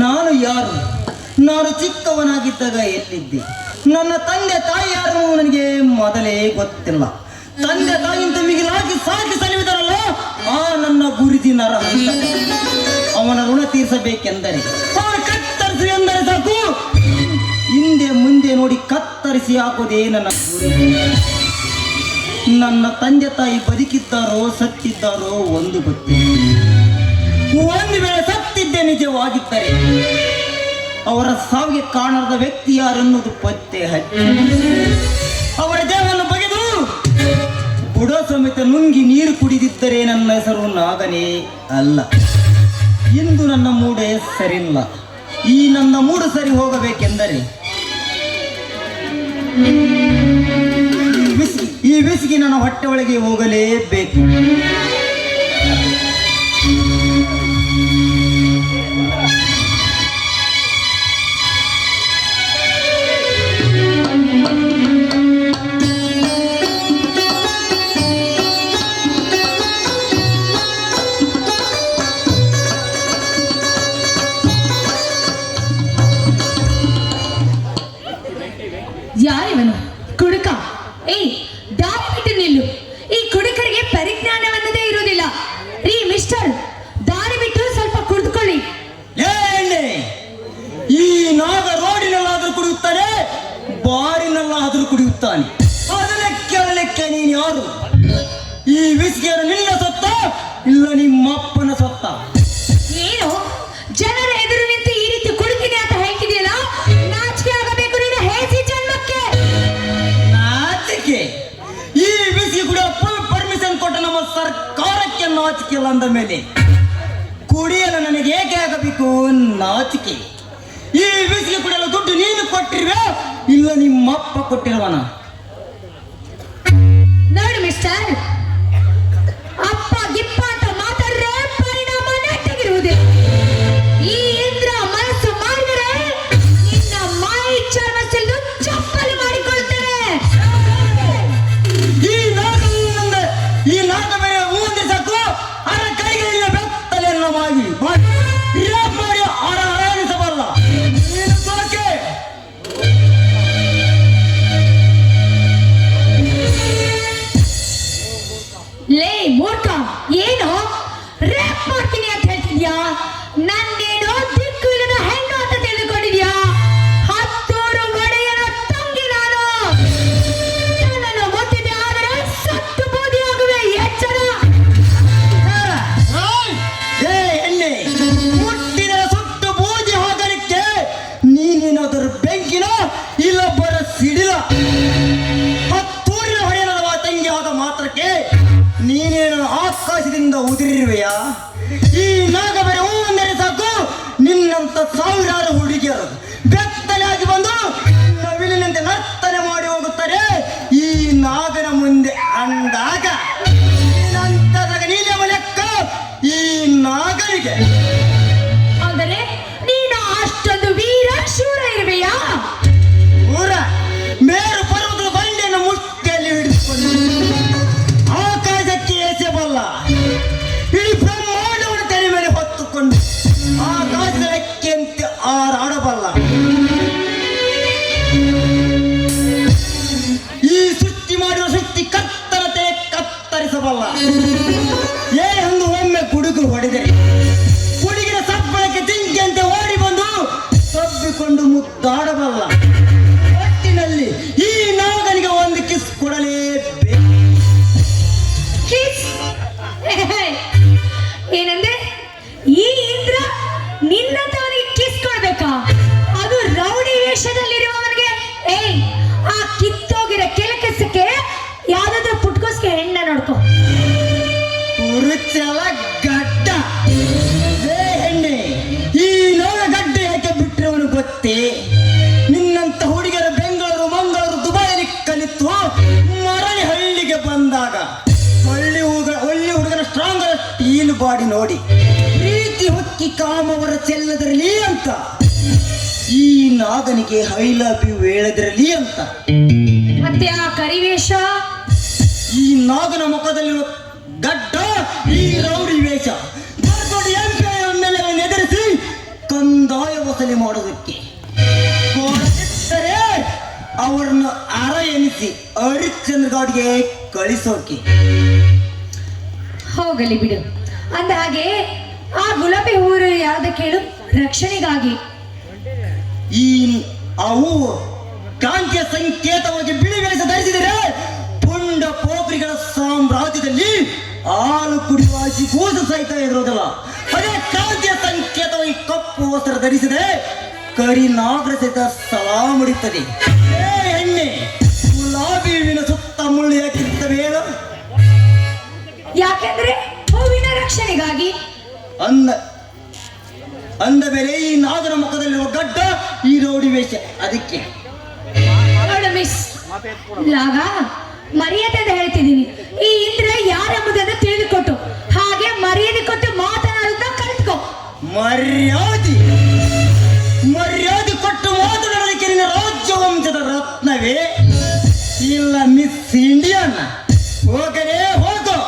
ನಾನು ಯಾರು? ನಾನು ಚಿಕ್ಕವನಾಗಿದ್ದಾಗ ಎಲ್ಲಿದ್ದೆ? ನನ್ನ ತಂದೆ ತಾಯಿ ಯಾರು ನನಗೆ ಮೊದಲೇ ಗೊತ್ತಿಲ್ಲ. ತಂದೆ ತಾಯಿಯಿಂದ ಮಿಗಿಲಾಗಿ ಸಾಕಿ ಸಲುವಿದರಲ್ಲ ಆ ನನ್ನ ಗುರುಜಿ ನರಹಂತ. ಅವನ ಋಣ ತೀರಿಸಬೇಕೆಂದರೆ ಅವನ ಕತ್ತರಿಸಿ ಎಂದರೆ ಸಾಕು. ಹಿಂದೆ ಮುಂದೆ ನೋಡಿ ಕತ್ತರಿಸಿ ಹಾಕುವುದೇ ನನ್ನ ಗುರುಜಿ. ನನ್ನ ತಂದೆ ತಾಯಿ ಬದುಕಿದ್ದಾರೋ ಸತ್ತಿದ್ದಾರೋ ಒಂದು ಗೊತ್ತಿಲ್ಲ. ಒಂದು ವೇಳೆ ಸತ್ತಿದ್ದೆ ನಿಜವಾಗಿದ್ದರೆ ಅವರ ಸಾವಿಗೆ ಕಾಣದ ವ್ಯಕ್ತಿ ಯಾರೆನ್ನುವುದು ಪತ್ತೆ ಹಚ್ಚಿ ಅವರ ದೇಹವನ್ನು ಬಗೆದು ಬುಡ ಸಮೇತ ನುಂಗಿ ನೀರು ಕುಡಿದಿದ್ದರೆ ನನ್ನ ಹೆಸರು ನಾಗನೇ ಅಲ್ಲ. ಇಂದು ನನ್ನ ಮೂಡೆ ಸರಿಲ್ಲ. ಈ ನನ್ನ ಮೂಡು ಸರಿ ಹೋಗಬೇಕೆಂದರೆ ಈ ವಿಸಿಗೆ ನನ್ನ ಹೊಟ್ಟೆ ಒಳಗೆ ಹೋಗಲೇಬೇಕು. ಯಾರಿವನು? ಕುಡುಕ. ಏಯ್, ದಾರಿ ಬಿಟ್ಟು ನಿಲ್ಲು. ಈ ಕುಡುಕರಿಗೆ ಪರಿಜ್ಞಾನವನ್ನದೇ ಇರುವುದಿಲ್ಲ. ರೀ ಮಿಸ್ಟರ್, ದಾರಿ ಬಿಟ್ಟು ಸ್ವಲ್ಪ ಕುಡಿದುಕೊಳ್ಳಿ. ಈ ನಾಗ ರೋಡಿನಲ್ಲಾದ್ರೂ ಕುಡಿಯುತ್ತಾನೆ, ಬಾರಿನಲ್ಲಾದ್ರೂ ಕುಡಿಯುತ್ತಾನೆ. ಅದನ್ನ ಕೇಳಲಿಕ್ಕೆ ನೀನು ಯಾರು? ಈ ವಿಸ್ಕಿಯನ್ನು ನಿನ್ನ ಸೊತ್ತ ಇಲ್ಲ ನಿಮ್ಮಪ್ಪನ ಸೊತ್ತ? ಏನು ಜನರ ಎದುರು ನಿಂತು ಈ ರೀತಿ ಕುಡುಕಿದೆ ಅಂತ ಹೇಳ್ತಿದೆಯಲ್ಲ, ನಾಚಿಕೆ ಆಗಬೇಕು ನೀನು ಹೇಸಿ ಜನ್ಮಕ್ಕೆ. ನಾಚಿಕೆ? ಈ ವಿಸ್ಕಿ ಕುಡಿಯೋ ಫುಲ್ ಪರ್ಮಿಷನ್ ಕೊಟ್ಟ ನಮ್ಮ ಸರ್ಕಾರಕ್ಕೆ ನಾಚಿಕೆ ಇಲ್ಲ ಅಂದ ಮೇಲೆ ಕುಡಿಯಲು ನನಗೆ ಏಕೆ ಆಗಬೇಕು ನಾಚಿಕೆ? ಈ ವಿಸ್ಕಿ ಕುಡಿಯಲು ದುಡ್ಡು ನೀನು ಕೊಟ್ಟಿರುವೆ ಇಲ್ಲ ನಿಮ್ಮಪ್ಪ ಕೊಟ್ಟಿರುವನ? ನೋಡು ಮಿಸ್ಟರ್, ಅಪ್ಪ ಗಿಪ್ಪ ಅಂತ ಮಾತಾಡಿದ್ರೆ ಪರಿಣಾಮ ನೆಟ್ಟಗಿರುವುದಿಲ್ಲ. ಈ ಇಂದ್ರ ಮನಸ್ಸು ಮಾಡಿದರೆ ನಿನ್ನ ಮಾಯಿ ಚರ್ಮ ಸಿಲ್ದು ಚಪ್ಪಲಿ ಮಾಡಿಕೊಳ್ತೇನೆ. ಈ ನಾಟ ಬೇರೆ ಮುಂದೆ ಸಾಕು. ಅವರ ಕೈಗಳಿಂದ ಬೆತ್ತಲೆಯನ್ನು ಮಾಡಿ ಆರಾಧಿಸಬಲ್ಲ ನೀನು ಸೋಕೆ. ಲೇ ಮೂರ್ಖ, ಏನು ರೇಪ್ ಮಾಡ್ತೀನಿ ಅಂತ ಹೇಳ್ತಿದ್ಯಾ? ನನ್ನೇನೋ ದಿಕ್ಕು ಇಲ್ಲದ ಹೆಣ್ಣು ಅಂತ ತಿಳಿದುಕೊಂಡಿದ್ಯಾ? ಹತ್ತೂರು ಒಡೆಯನ ತಂಗಿ ನಾನು. ನನ್ನನ್ನು ಮುಟ್ಟಿದೆ ಆದರೆ ಸತ್ತು ಬೂದಿ ಆಗುವೆ, ಎಚ್ಚರ. ಎಣ್ಣೆ ಮುಟ್ಟಿದ ಸುಟ್ಟು ಬೂದಿ ಹೋಗಲಿಕ್ಕೆ ನೀನೇನಾದರೂ ಬೆಂಕಿನ ಇಲ್ಲ ಬರ ಸಿಡಿಲ? ಹತ್ತೂರಿನ ಹೊಡೆಯನದ ತಂಗಿ ಆದ ಮಾತ್ರಕ್ಕೆ ನೀನೇನು ಆಕಾಶದಿಂದ ಉದುರಿರುವೆಯಾ? ಈ ನಾಗ ಬೇರೆ ಅಂದರೆ ಸಾಕು, ನಿನ್ನಂತ ಸಾವಿರಾರು ಹುಡುಗಿಯರು ಬೆತ್ತಲಾಗಿ ಬಂದು ನವಿಲಿನಂತೆ ನರ್ತನೆ ಮಾಡಿ ಹೋಗುತ್ತಾರೆ ಈ ನಾಗನ ಮುಂದೆ ಅಂದಾಗ ನಂತರಾಗ ನೀನೇ ಲೆಕ್ಕ ಈ ನಾಗನಿಗೆ. ಅಂದರೆ ನೀನು ಅಷ್ಟೊಂದು ವೀರ ಶೂರ ಇರುವೆಯಾ? ಊರ ಮೇರು ಪರ್ವತದ ಬಂಡೆಯನ್ನು ಮುಟ್ಟಿಯಲ್ಲಿ ಹಿಡಿದುಕೊಂಡು ಆಕಾಶಕ್ಕೆ ಎಸೆಬಲ್ಲ. ಇಡೀ ಬ್ರಹ್ಮಾಂಡವನ್ನು ತಲೆ ಮೇಲೆ ಹೊತ್ತುಕೊಂಡು ಆಕಾಶದ ರೆಕ್ಕೆಯಂತೆ ಹಾರಾಡಬಲ್ಲ. ಈ ಸೃಷ್ಟಿ ಮಾಡಿರುವ ಸೃಷ್ಟಿ ಕತ್ತರತೆ ಕತ್ತರಿಸಬಲ್ಲ. ಒಂದು ಒಮ್ಮೆ ಗುಡುಗು ಹೊಡೆದರೆ ಗುಡುಗಿನ ಸಪ್ಪಳಕ್ಕೆ ಜಿಂಕೆಯಂತೆ ಓಡಿ ಬಂದು ತಬ್ಬಿಕೊಂಡು ಮುದ್ದಾಡಬಲ್ಲ. ಒಟ್ಟಿನಲ್ಲಿ ಈ ನಾಗನಿಗೆ ಒಂದು ಕಿಸ್ ಕೊಡಲೇಬೇಕು. ಕಿಸ್? ಏನಂದ್ರೆ ಈ ಇಂದ್ರ ನಿನ್ನಂತವನಿಗೆ ಕಿಸ್ ಕೊಡ್ಬೇಕಾ? ಅದು ರೌಡಿ ವೇಷದಲ್ಲಿರುವವನಿಗೆ. ಏಯ್, ಆ ಕಿತ್ತೋಗಿರೋ ಕೆಲಸಕ್ಕೆ ಯಾವ್ದಾದ್ರು ಪುಟ್ಕೋಸ್ಗೆ ಹೆಣ್ಣ ನೋಡ್ಕೊ. ಕುರುಚಲ ಗಡ್ಡ. ಹೆಣ್ಣೆ, ಈ ನಾಗ ಗಡ್ಡ ಯಾಕೆ ಬಿಟ್ಟಿರುವನು ಗೊತ್ತೇ? ನಿನ್ನಂತ ಹುಡುಗರ ಬೆಂಗಳೂರು ಮಂಗಳೂರು ದುಬೈಲಿ ಕಲಿತು ಮರಳಿ ಹಳ್ಳಿಗೆ ಬಂದಾಗ ಒಳ್ಳೆ ಹುಡುಗರ ಸ್ಟ್ರಾಂಗ್ ಸ್ಟೀಲ್ ಬಾಡಿ ನೋಡಿ ಪ್ರೀತಿ ಹೊಕ್ಕಿ ಕಾಮವರ ಚೆಲ್ಲದಿರಲಿ ಅಂತ ಈ ನಾಗನಿಗೆ ಐ ಲವ್ ಯು ಹೇಳಿದಿರಲಿ ಅಂತ. ಮತ್ತೆ ಆ ಕರಿವೇಷ? ಈ ನಾಗನ ಮುಖದಲ್ಲಿರುವ ಗಡ್ಡ ಈ ರೌಡಿ ವೇಷ. ಎದುರಿಸಿ ಕಂದಾಯ ವಸೂಲಿ ಮಾಡೋದಕ್ಕೆ. ಕೊಡದಿದ್ದರೆ ಅವರನ್ನು ಅರ ಎನಿಸಿ ಹರಿಶ್ಚಂದ್ರಗೌಡ್ಗೆ ಕಳಿಸೋಕೆ. ಹೋಗಲಿ ಬಿಡು. ಅಂದ ಹಾಗೆ ಆ ಗುಲಾಬಿ ಹೂವು ಯಾವ್ದು ಕೇಳು? ರಕ್ಷಣೆಗಾಗಿ. ಈ ಅವು ಕಾಂತಿಯ ಸಂಕೇತವಾಗಿ ಬಿಳಿ ವೇಷ ಧರಿಸಿದರೆ ಪುಂಡ ಪೋಖ್ರಿಗಳ ಸಾಮ್ರಾಜ್ಯದಲ್ಲಿ ಹಾಲು ಕುಡಿಯುವ ಕೂಸು ಸಹಿತ ಇರೋದಿಲ್ಲ. ಅದೇ ಕಾಂತಿಯ ಸಂಕೇತವಾಗಿ ಕಪ್ಪು ವಸ್ತ್ರ ಧರಿಸಿದರೆ ಕರಿ ನಾಗರ ಸಹಿತ ಸಲಾ ಮುಡಿಯುತ್ತದೆ. ಎಣ್ಣೆ ಗುಲಾಬಿ ಹೂವಿನ ಸುತ್ತ ಮುಳ್ಳು ಯಾಕಿರ್ತವೆ ಹೇಳು? ಯಾಕೆಂದ್ರೆ ಹೂವಿನ ರಕ್ಷಣೆಗಾಗಿ. ಅಂದ ಮೇಲೆ ಈ ನಾಗರ ಮುಖದಲ್ಲಿರುವ ಗಡ್ಡ ಈ ರೌಡಿ ವೇಷ ಅದಕ್ಕೆ. ನೋಡು ಮಿಸ್ ಲಾಗ, ಮರ್ಯಾದೆ ಹೇಳ್ತಿದ್ದೀನಿ. ಈ ಇಂದ್ರ ಯಾರೆಂಬುದನ್ನು ತಿಳಿದುಕೊಟ್ಟು ಹಾಗೆ ಮರ್ಯಾದೆ ಕೊಟ್ಟು ಮಾತನಾಡುತ್ತ ಕಲ್ತ್ಕೋ. ಮರ್ಯಾದೆ ಕೊಟ್ಟು ಮಾತನಾಡೋದಕ್ಕೆ ನಿನ್ನ ರಾಜ್ಯವಂಶದ ರತ್ನವೇ ಇಲ್ಲ ಮಿಸ್ ಇಂಡಿಯನ್. ಹೋಗಲೇ ಹೋಗೋ.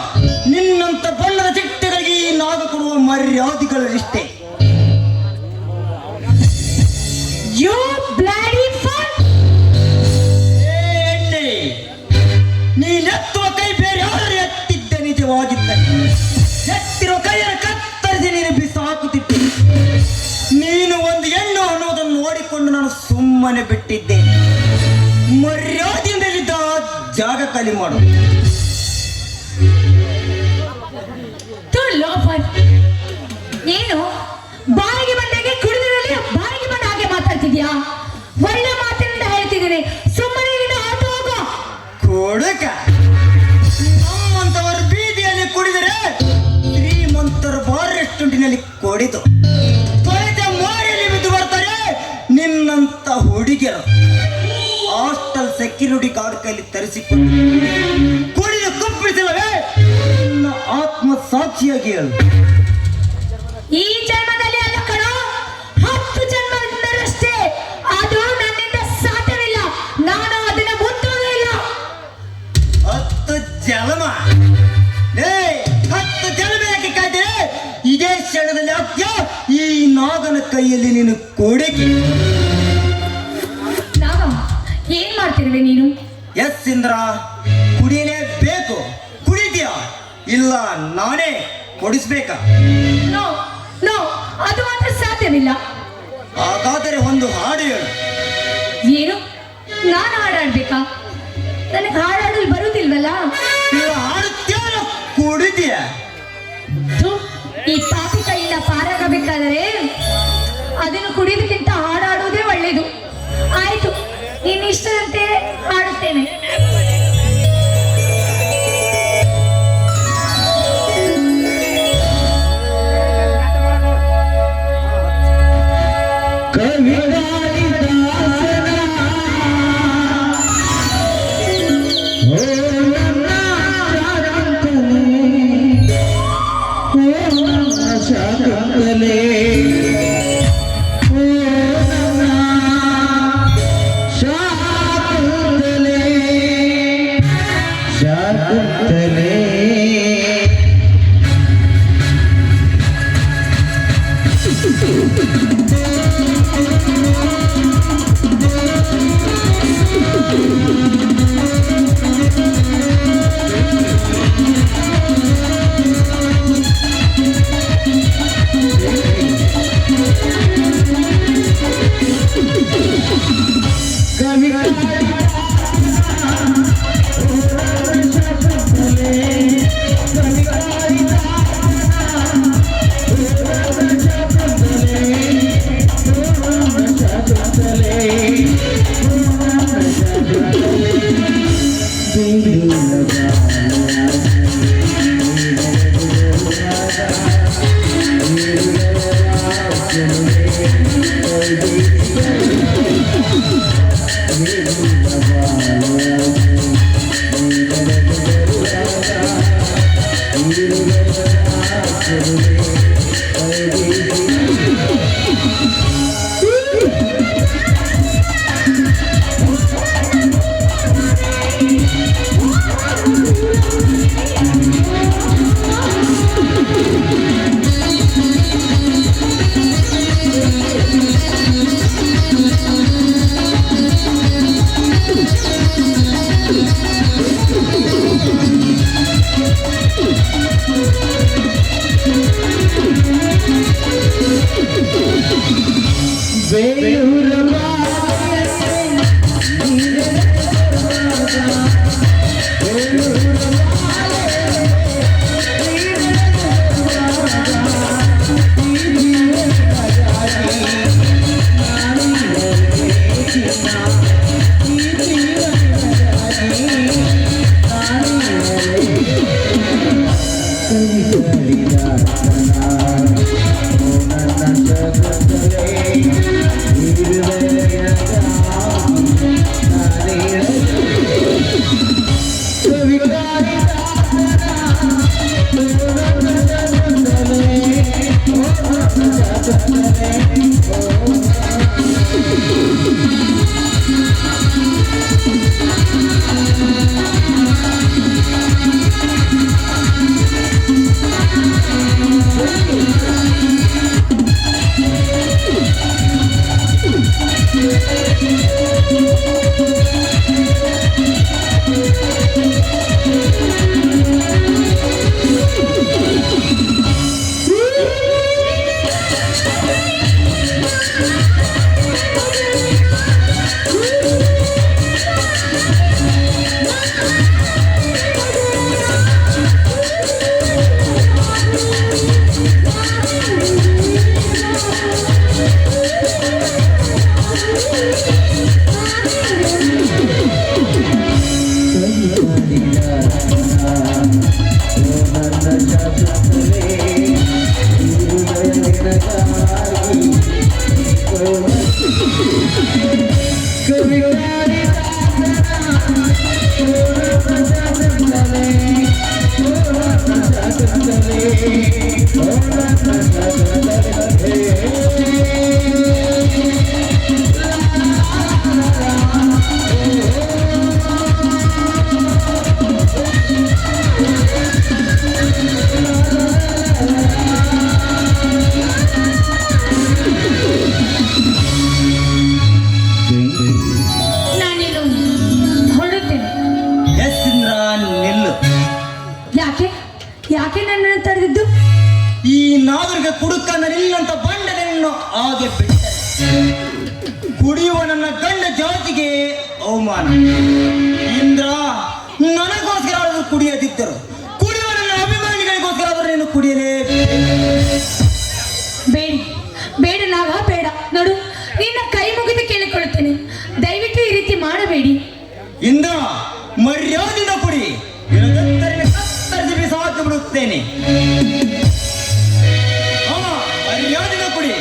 ನಿನ್ನಂತ ಬಣ್ಣದ ಚಿಟ್ಟೆಗಳಿಗೆ ಈ ನಾಗ ಕೊಡುವ ಮರ್ಯಾದೆಗಳು ಇಷ್ಟೇ. You bloody fun. ನೀನೆತ್ತುವ ಕೈ ಬೇರೆ ಯಾರು ಎತ್ತಿದ್ದ ನಿಜವಾಗಿದ್ದ. ಎತ್ತಿರುವ ಕೈಯನ್ನು ಕತ್ತರಿಸಿ ನೀನು ಬಿಸಾಕುತ್ತಿದ್ದೆ. ನೀನು ಒಂದು ಹೆಣ್ಣು ಅನ್ನೋದನ್ನು ನೋಡಿಕೊಂಡು ನಾನು ಸುಮ್ಮನೆ ಬಿಟ್ಟಿದ್ದೇನೆ. ಮರ್ಯಾದೆಯಿಂದಲಿದ್ದ ಜಾಗ ಖಾಲಿ ಮಾಡು. ಏನು ಬಾಯಿಗೆ ಬಂದಾಗೆ ಕುಡಿದಿರಲಿ ಬಾಯಿಗೆ ಬಂದ ಹಾಗೆ ಮಾತಾಡ್ತಿದ್ಯಾ? ಒಳ್ಳೆ ಮಾತಿನಿಂದ ಹೇಳ್ತಿದ್ದೀನಿ, ಸುಮ್ಮನೆ ಆತು ಹೋಗೋ. ಕೊಡುಕ ನಮ್ಮಂತವರು ಬೀದಿಯಲ್ಲಿ ಕುಡಿದರೆ ಶ್ರೀಮಂತರ ಬಾರ್ ರೆಸ್ಟೋರೆಂಟಿನಲ್ಲಿ ಕೊಡಿದು ಕೊಳೆತ ಮಾರಿಯಲ್ಲಿ ಬಿದ್ದು ಬರ್ತಾರೆ ನಿನ್ನಂತ ಹುಡುಗಿಯರು. ಹಾಸ್ಟೆಲ್ ಸೆಕ್ಯೂರಿಟಿ ಗಾರ್ಡ್ ಕೈಲಿ ತರಿಸಿಕೊಂಡು ಕುಡಿದು ಕುಪ್ಪಿಸಲವೇ ನಿನ್ನ ಆತ್ಮ ಸಾಕ್ಷಿಯಾಗಿ ಹೇಳು. ಈ ಜನ್ಮದಲ್ಲಿ ಅಲ್ಲ ಕಣೋ, 10 ಜನ್ಮದಿಂದಲಷ್ಟೇ. ಅದು ನನ್ನಿಂದ ಸಾಧ್ಯವಿಲ್ಲ. ನಾನು ಅದನ್ನ ಮುಟ್ಟುವುದೇ ಇಲ್ಲ. 10 ಜನ್ಮ? 10 ಜನ್ಮ ಯಾಕೆ ಕಾಯ್ತೀರಿ? ಇದೇ ಕ್ಷಣದಲ್ಲಿ ಅತ್ಯ ಈ ನಾಗನ ಕೈಯಲ್ಲಿ ನೀನು ಕೊಡಿಕೆ. ನಾಗ ಏನ್ ಮಾಡ್ತಿರುವೆ ನೀನು? ಎಸ್ ಇಂದ್ರ, ಕುಡಿಯಲೇಬೇಕು. ಕುಡಿದ್ಯಾ? ಇಲ್ಲ ನಾನೇ ಕೊಡಿಸ್ಬೇಕಾ? ನೋ ನೋ, ಅದು ಮಾತ್ರ ಸಾಧ್ಯವಿಲ್ಲ. ಹಾಗಾದರೆ ಒಂದು ಹಾಡು ಹೇಳು. ಏನು? ನಾನು ಹಾಡಾಡ್ಬೇಕಾ? ನನಗೆ ಹಾಡಾಡಲು ಬರುವುದಿಲ್ವಲ್ಲ. ನೀವು ಹಾಡುತ್ತೀರ, ಕುಡಿದ್ಯಾ? ಈ ಪಾಪಿ ಕೈಯಿಂದ ಪಾರಾಗಬೇಕಾದರೆ ಅದನ್ನು ಕುಡಿಯೋದಕ್ಕಿಂತ ಹಾಡಾಡುವುದೇ ಒಳ್ಳೆಯದು. ಆಯ್ತು, ನಿನ್ನ ಇಷ್ಟದಂತೆ ಹಾಡುತ್ತೇನೆ. ಶಾಕ ನಾನಿನ್ನು ಹೊರಡುತ್ತೇನೆ. ಎಸ್ ಇಂದ್ರ, ನಿಲ್ಲು. ಯಾಕೆ ಯಾಕೆ ನನ್ನನ್ನು ತಡೆದಿದ್ದು? ಈ ನಾಗರಿಕ ಕುಡುಕನ ನಿನ್ನಂತ ಬಂಡದ ನಿನ್ನು ಹಾಗೆ ಬಿಟ್ಟರೆ ಕುಡಿಯುವ ನನ್ನ ಗಂಡ ಜಾತಿಗೆ ಅವಮಾನ. ಇಂದ್ರ, ನನಗೋಸ್ಕರ ಅವರು ಕುಡಿಯದಿದ್ದರು, ಕುಡಿಯುವ ನನ್ನ ಅಭಿಮಾನಿಗಳಿಗೋಸ್ಕರ ಅವರು ನೀನು ಕುಡಿಯಲೇಬೇಕು. ಬೇಡ ಬೇಡ ನಾಗ ಬೇಡ. ನೋಡು, ನಿನ್ನ ಕೈ ಮುಗಿದು ಕೇಳಿಕೊಳ್ಳುತ್ತೇನೆ, ದಯವಿಟ್ಟು ಈ ರೀತಿ ಮಾಡಬೇಡಿ. ಇಂದ್ರ, ಮರ್ಯಾದೆಯಿಂದ ಕುಡಿ, ಕತ್ತರಿಸಿ ಬಿಸಾಕಿ ಬಿಡುತ್ತೇನೆ. ಮರ್ಯಾದೆಯಿಂದ ಕುಡಿ.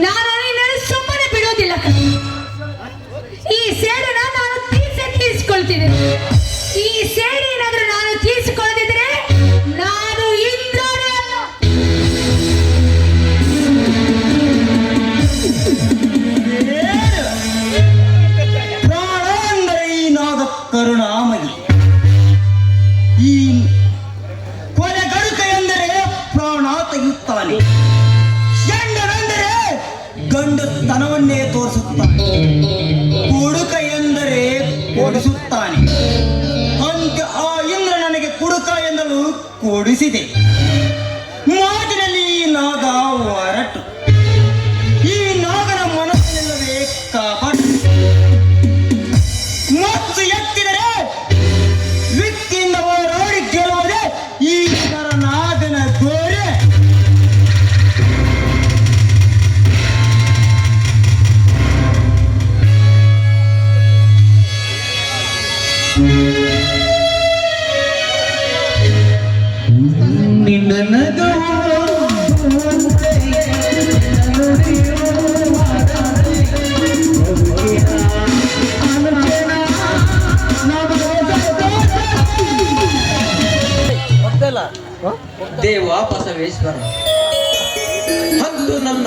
ನಾನು ನಿನ್ನನ್ನು ಸುಮ್ಮನೆ ಬಿಡೋದಿಲ್ಲ ಕಣೆ. ಈ ಸೇಡನ್ನ ನಾನು ತೀರಿಸ್ಕೊಳ್ತೀನಿ. ಈ ಸೇಡು ಏನಾದ್ರೂ ನಾನು ತೀರಿಸಿಕೊಳ್ಳದಿದ್ರೆ ನಾನು ಇಂದ್ರನೇ ಅಲ್ಲ. ಪ್ರಾಣ ಅಂದರೆ ಈ ನಾಗ ಕರುಣಾಮಯಿ, ಈ ಕೊನೆಗಡುಕ ಎಂದರೆ ಪ್ರಾಣ ತೆಗೆಯುತ್ತಾನೆ, ಗಂಡತನವನ್ನೇ ತೋರಿಸುತ್ತಾನೆ, ಕುಡುಕ ಎಂದರೆ ಕೊಡಿಸುತ್ತಾನೆ. ಅಂತ ಆ ಇಂದ್ರ ನನಗೆ ಕುಡುಕ ಎಂದಲು ಕೊಡಿಸಿದೆ. ಮಾತಿನಲ್ಲಿ ಈ ನಾಗ ಹೊರಟು, ಈ ನಾಗನ ಮನಸ್ಸಿನಲ್ಲವೇ ಕಾಪಾಟ. ಮತ್ತು ಎತ್ತಿದರೆ ವ್ಯಕ್ತಿಯಿಂದ ಹೋರಾಡಿ ಗೆಲ್ಲುವುದೇ ಈ ನಾಗನ ಗೋರೆ.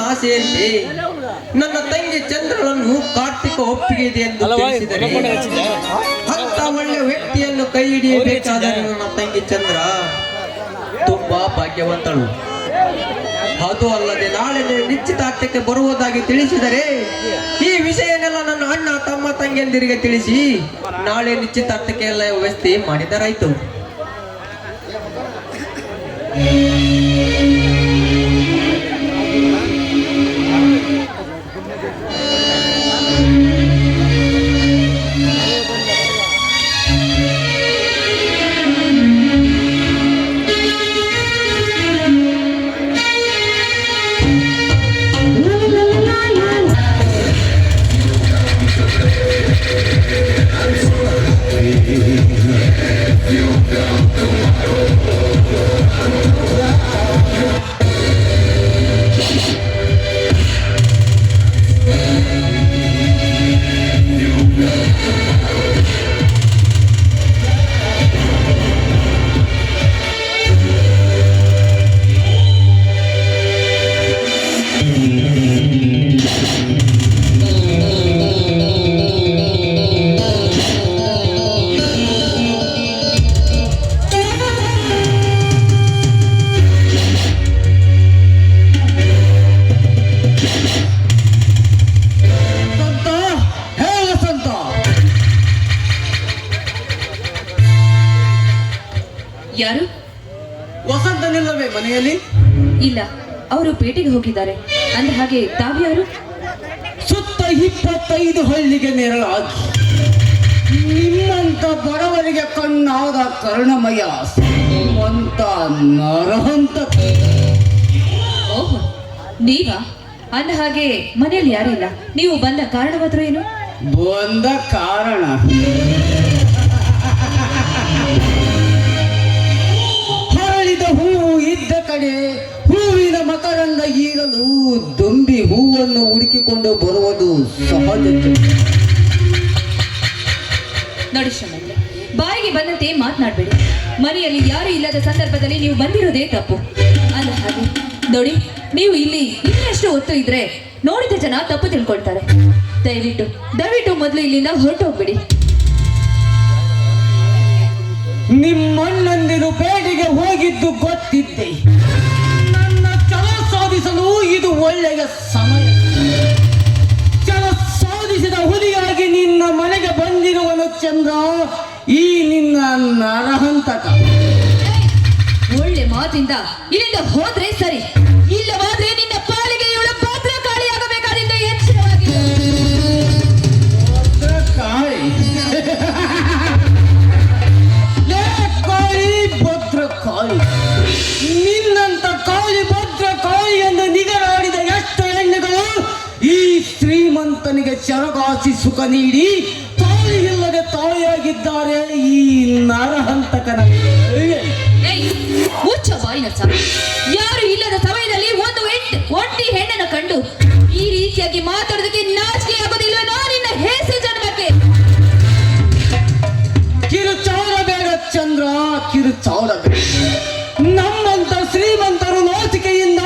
ಆಸೆಯಂತೆ ನನ್ನ ತಂಗಿ ಚಂದ್ರಳನ್ನು ಕಾರ್ತಿಕ ಒಪ್ಪಿಗೆ ಇದೆ ಎಂದು ತಿಳಿಸಿದರೆ ಅಂತ ಒಳ್ಳೆ ವ್ಯಕ್ತಿಯನ್ನು ಕೈ ಹಿಡಿಯಬೇಕಾದರೆ ನನ್ನ ತಂಗಿ ಚಂದ್ರ ತುಂಬಾ ಭಾಗ್ಯವಂತಳು. ಅದು ಅಲ್ಲದೆ ನಾಳೆ ನಿಶ್ಚಿತಾರ್ಥಕ್ಕೆ ಬರುವುದಾಗಿ ತಿಳಿಸಿದರೆ ಈ ವಿಷಯನೆಲ್ಲ ನನ್ನ ಅಣ್ಣ ತಮ್ಮ ತಂಗಿಯಂದಿರಿಗೆ ತಿಳಿಸಿ ನಾಳೆ ನಿಶ್ಚಿತಾರ್ಥಕ್ಕೆ ಎಲ್ಲ ವ್ಯವಸ್ಥೆ ಮಾಡಿದರಾಯ್ತು. ಯಾರು? ವಸಂತನಿಲ್ಲವೇ ಮನೆಯಲ್ಲಿ? ಇಲ್ಲ, ಅವರು ಪೇಟೆಗೆ ಹೋಗಿದ್ದಾರೆ. ಅಂದ ಹಾಗೆ ತಾವ್ಯಾರು? ಸುತ್ತ 25 ಹಳ್ಳಿಗೆ ನೆರಳಾಗಿ ನಿಮ್ಮಂತ ಬಡವರಿಗೆ ಕಣ್ಣಾದ ಕರುಣಮಯ ಶ್ರೀಮಂತ ನರಹಂತ. ಓಹೋ, ನೀವಾ? ಅಂದ ಹಾಗೆ ಮನೆಯಲ್ಲಿ ಯಾರಿಲ್ಲ. ನೀವು ಬಂದ ಕಾರಣವಾದ್ರೂ ಏನು? ಬಂದ ಕಾರಣ ಹರಳಿದ ಹೂವು ಇದ್ದ ಕಡೆ ಹೂವಿನ ಮಕರಂದ ಈರಲು ದುಂಬಿ ಹೂವನ್ನು ಹುಡುಕಿಕೊಂಡು ಬರುವುದು ಸಹಜ. ನೋಡಿ ಶ್ರೀಮಂತೆ, ಬಾಯಿಗೆ ಬಂದಂತೆ ಮಾತನಾಡಬೇಡಿ. ಮನೆಯಲ್ಲಿ ಯಾರು ಇಲ್ಲದ ಸಂದರ್ಭದಲ್ಲಿ ನೀವು ಬಂದಿರೋದೇ ತಪ್ಪು. ಅಲ್ಲ ಹಾಗೆ ನೋಡಿ, ನೀವು ಇಲ್ಲಿ ಇನ್ನೆಷ್ಟು ಹೊತ್ತು ಇದ್ರೆ ನೋಡಿದ ಜನ ತಪ್ಪು ತಿಳ್ಕೊಳ್ತಾರೆ. ದಯವಿಟ್ಟು ಮೊದಲು ಇಲ್ಲಿಂದ ಹೊರಟು ಹೋಗ್ಬಿಡಿ. ನಿಮ್ಮಣ್ಣಂದಿರು ಪೇಟೆಗೆ ಹೋಗಿದ್ದು ಗೊತ್ತಿದ್ದೆ. ನನ್ನ ಛಲ ಸಾಧಿಸಲು ಇದು ಒಳ್ಳೆಯ ಸಮಯ. ಛಲ ಸಾಧಿಸಿದ ಹುಲಿಯಾಗಿ ನಿನ್ನ ಮನೆಗೆ ಬಂದಿರುವನು ಚಂದ್ರ, ಈ ನಿನ್ನ ನರಹಂತಕ. ಒಳ್ಳೆ ಮಾತಿಂದ ಇಲ್ಲಿಂದ ಹೋದ್ರೆ ಸರಿ, ಇಲ್ಲವಾದ್ರೆ ನಿನ್ನ ಪಾಲಿಗೆ ಇವಳ ಭದ್ರ ಕಾಳಿಯಾಗಬೇಕಾದಿಂದ ಎಚ್ಚರವಾಗಿ. ಕಾಳಿ ಭದ್ರ ಕಾಳಿ, ನಿನ್ನಂತ ಕಾಳಿ ಭದ್ರ ಕಾಳಿಯನ್ನು ನಿಗರಾಡಿದ ಎಷ್ಟು ಹೆಣ್ಣುಗಳು ಈ ಶ್ರೀಮಂತನಿಗೆ ಚರಗಾಸಿ ಸುಖ ನೀಡಿ ತಾಯಿ ಇಲ್ಲದೆ ತಾಯಿಯಾಗಿದ್ದಾರೆ. ಈ ನರಹಂತಕನ ಹುಚ್ಚ ಬಾಯಿನ ಯಾರು ಇಲ್ಲದ ಸಮಯದಲ್ಲಿ ಒಂದು ಒಂಟಿ ಹೆಣ್ಣನ್ನು ಕಂಡು ಈ ರೀತಿಯಾಗಿ ಮಾತಾಡೋದಕ್ಕೆ ನಾಚಿಕೆ ಆಗೋದಿಲ್ಲ. ನಾನಿನ್ನ ಹೇಸಿ ಜನ್ಮಕ್ಕೆ ಕಿರುಚಾರ ಬೇಡ ಚಂದ್ರ, ಕಿರುಚಾರ ಬೇಡ. ನಮ್ಮಂತ ಶ್ರೀಮಂತರು ನಾಚಿಕೆಯಿಂದ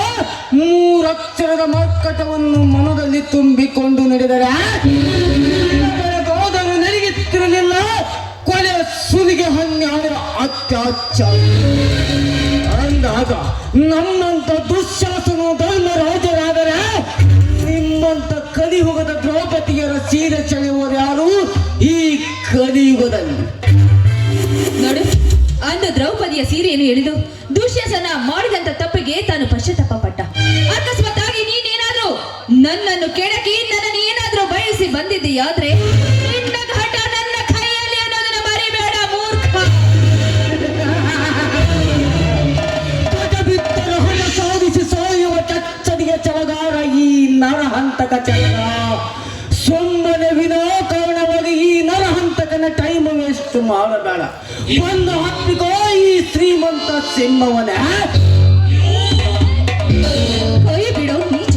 3 ಅಕ್ಷರದ ಮರ್ಕಟವನ್ನು ಮನದಲ್ಲಿ ತುಂಬಿಕೊಂಡು ನಡೆದರೆ ಹೋದರು ನೆರಗಿತ್ತಿರಲಿಲ್ಲ. ಕೊಲೆ ಸುಲಿಗೆ ಹನ್ನೆರಡರ ಅತ್ಯಾಚಾರ ಅಂದಾಗ ನಮ್ಮಂತ ದುಶ್ಯಾಸನ ಧರ್ಮರಾಜರಾದರೆ ನಿಮ್ಮಂತ ಕಲಿಯುಗದ ದ್ರೌಪದಿಯರ ಸೀರೆ ಸೆಳೆಯುವರು ಯಾರು ಈ ಕಲಿಯುಗದಲ್ಲಿ? ನೋಡು, ಅಂದು ದ್ರೌಪದಿಯ ಸೀರೆಯನ್ನು ಎಳೆದು ದುಶ್ಯಾಸನ ಮಾಡಿದಂತ ತಪ್ಪಿಗೆ ತಾನು ಪಶ್ಚಾತ್ತಾಪ ಪಟ್ಟ. ಅಕಸ್ಮಾತ್ ಆಗಿ ನೀನೇನಾದ್ರೂ ನನ್ನನ್ನು ಕೆಣಕಿ ನನ್ನನ್ನು ಏನಾದ್ರೂ ಬಯಸಿ ಬಂದಿದ್ದೀಯಾದ್ರೆ ನಿನ್ನ ಘಟ ನನ್ನ ಕೈಯಲ್ಲಿ ಅನ್ನೋದನ್ನ ಮರಿಬೇಡ ಮೂರ್ಖ. ಬಿತ್ತರ ಹೊಲ ಸಾಧಿಸಿ ಸಾಯುವ ಚಚ್ಚದಿಗೆ ಚಲಗಾರ ಈ ನರಹಂತಕ ಚಲಗ. ಸುಮ್ಮನೆ ವಿನಾಕಾರಣವಾಗಿ ಈ ನರಹಂತಕನ ಟೈಮ್ ವೇಸ್ಟ್ ಮಾಡಬೇಡ. ಒಂದು ಹತ್ತಿಗೋ ಈ ಶ್ರೀಮಂತ ಸಿಂಹವನೇ. ಕೈ ಬಿಡೋ ನೀಚ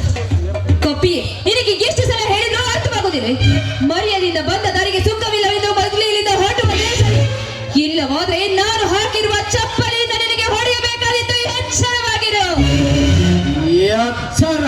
ಕಪ್ಪಿ, ನಿನಗೆ ಎಷ್ಟು ಸಲ ಹೇಳಿದ್ರು ಅರ್ಥವಾಗುದಿಲ್ಲ. ಮರ್ಯಾದಿಂದ ಬಂದ ದಾರಿಗೆ ಸುಖವಿಲ್ಲವೆಂದು ಮೊದಲು ಇಲ್ಲಿಂದ ಹೊರಟು ಬಂದರೆ ಸರಿ. ಇಲ್ಲವಾದ್ರೆ ನಾನು ಹಾಕಿರುವ ಚಪ್ಪಲಿಯಿಂದ ನಿನಗೆ ಹೊಡೆಯಬೇಕಾದಿತ್ತು. ಎಚ್ಚರವಾಗಿರು. ಎಚ್ಚರ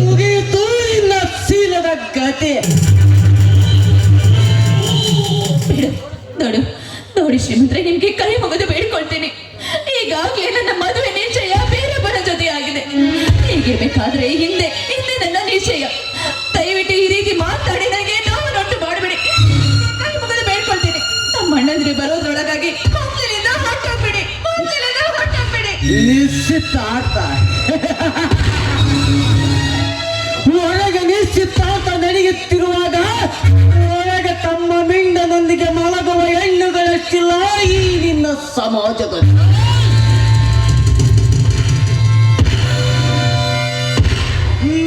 ಮುಗಿಯಿತು ನಿನ್ನ ಶೀಲದ ಗತಿ. ಬಿಡು. ನೋಡು ನೋಡಿ ಶ್ರೀಮಂತ್ರೆ, ನಿಮ್ಗೆ ಕೈ ಮುಗಿದು ಬೇಡ್ಕೊಳ್ತೀನಿ. ಈಗಾಗಲೇ ನನ್ನ ಮದುವೆ ನಿಶ್ಚಯ ಬೇರೊಬ್ಬರ ಜೊತೆ ಆಗಿದೆ. ಹೀಗಿರ್ಬೇಕಾದ್ರೆ ಹಿಂದೆ ನನ್ನ ನಿಶ್ಚಯ. ದಯವಿಟ್ಟು ಈ ರೀತಿ ಮಾತಾಡಿ ನನಗೆ ನೋವುಂಟು ಮಾಡಬೇಡಿ. ಕೈ ಮುಗಿದು ಬೇಡ್ಕೊಳ್ತೀನಿ. ನಮ್ಮ ಅಣ್ಣಂದ್ರೆ ಬರೋದ್ರೊಳಗಾಗಿ ಹೊತ್ತಲಿಂದ ಹೊಟ್ಟೋಗ್ಬಿಡಿ. ನಿಶ್ಚಿತಾರ್ಥ ಒಳಗೆ ನಿಶ್ಚಿತಾರ್ಥ ನಡೆಯುತ್ತಿರುವಾಗ ಒಳಗೆ ತಮ್ಮ ಮಿಂಡನೊಂದಿಗೆ ಮಲಗುವ ಹೆಣ್ಣುಗಳಷ್ಟಿಲ್ಲ ಈ ನಿನ್ನ ಸಮಾಜದಲ್ಲಿ.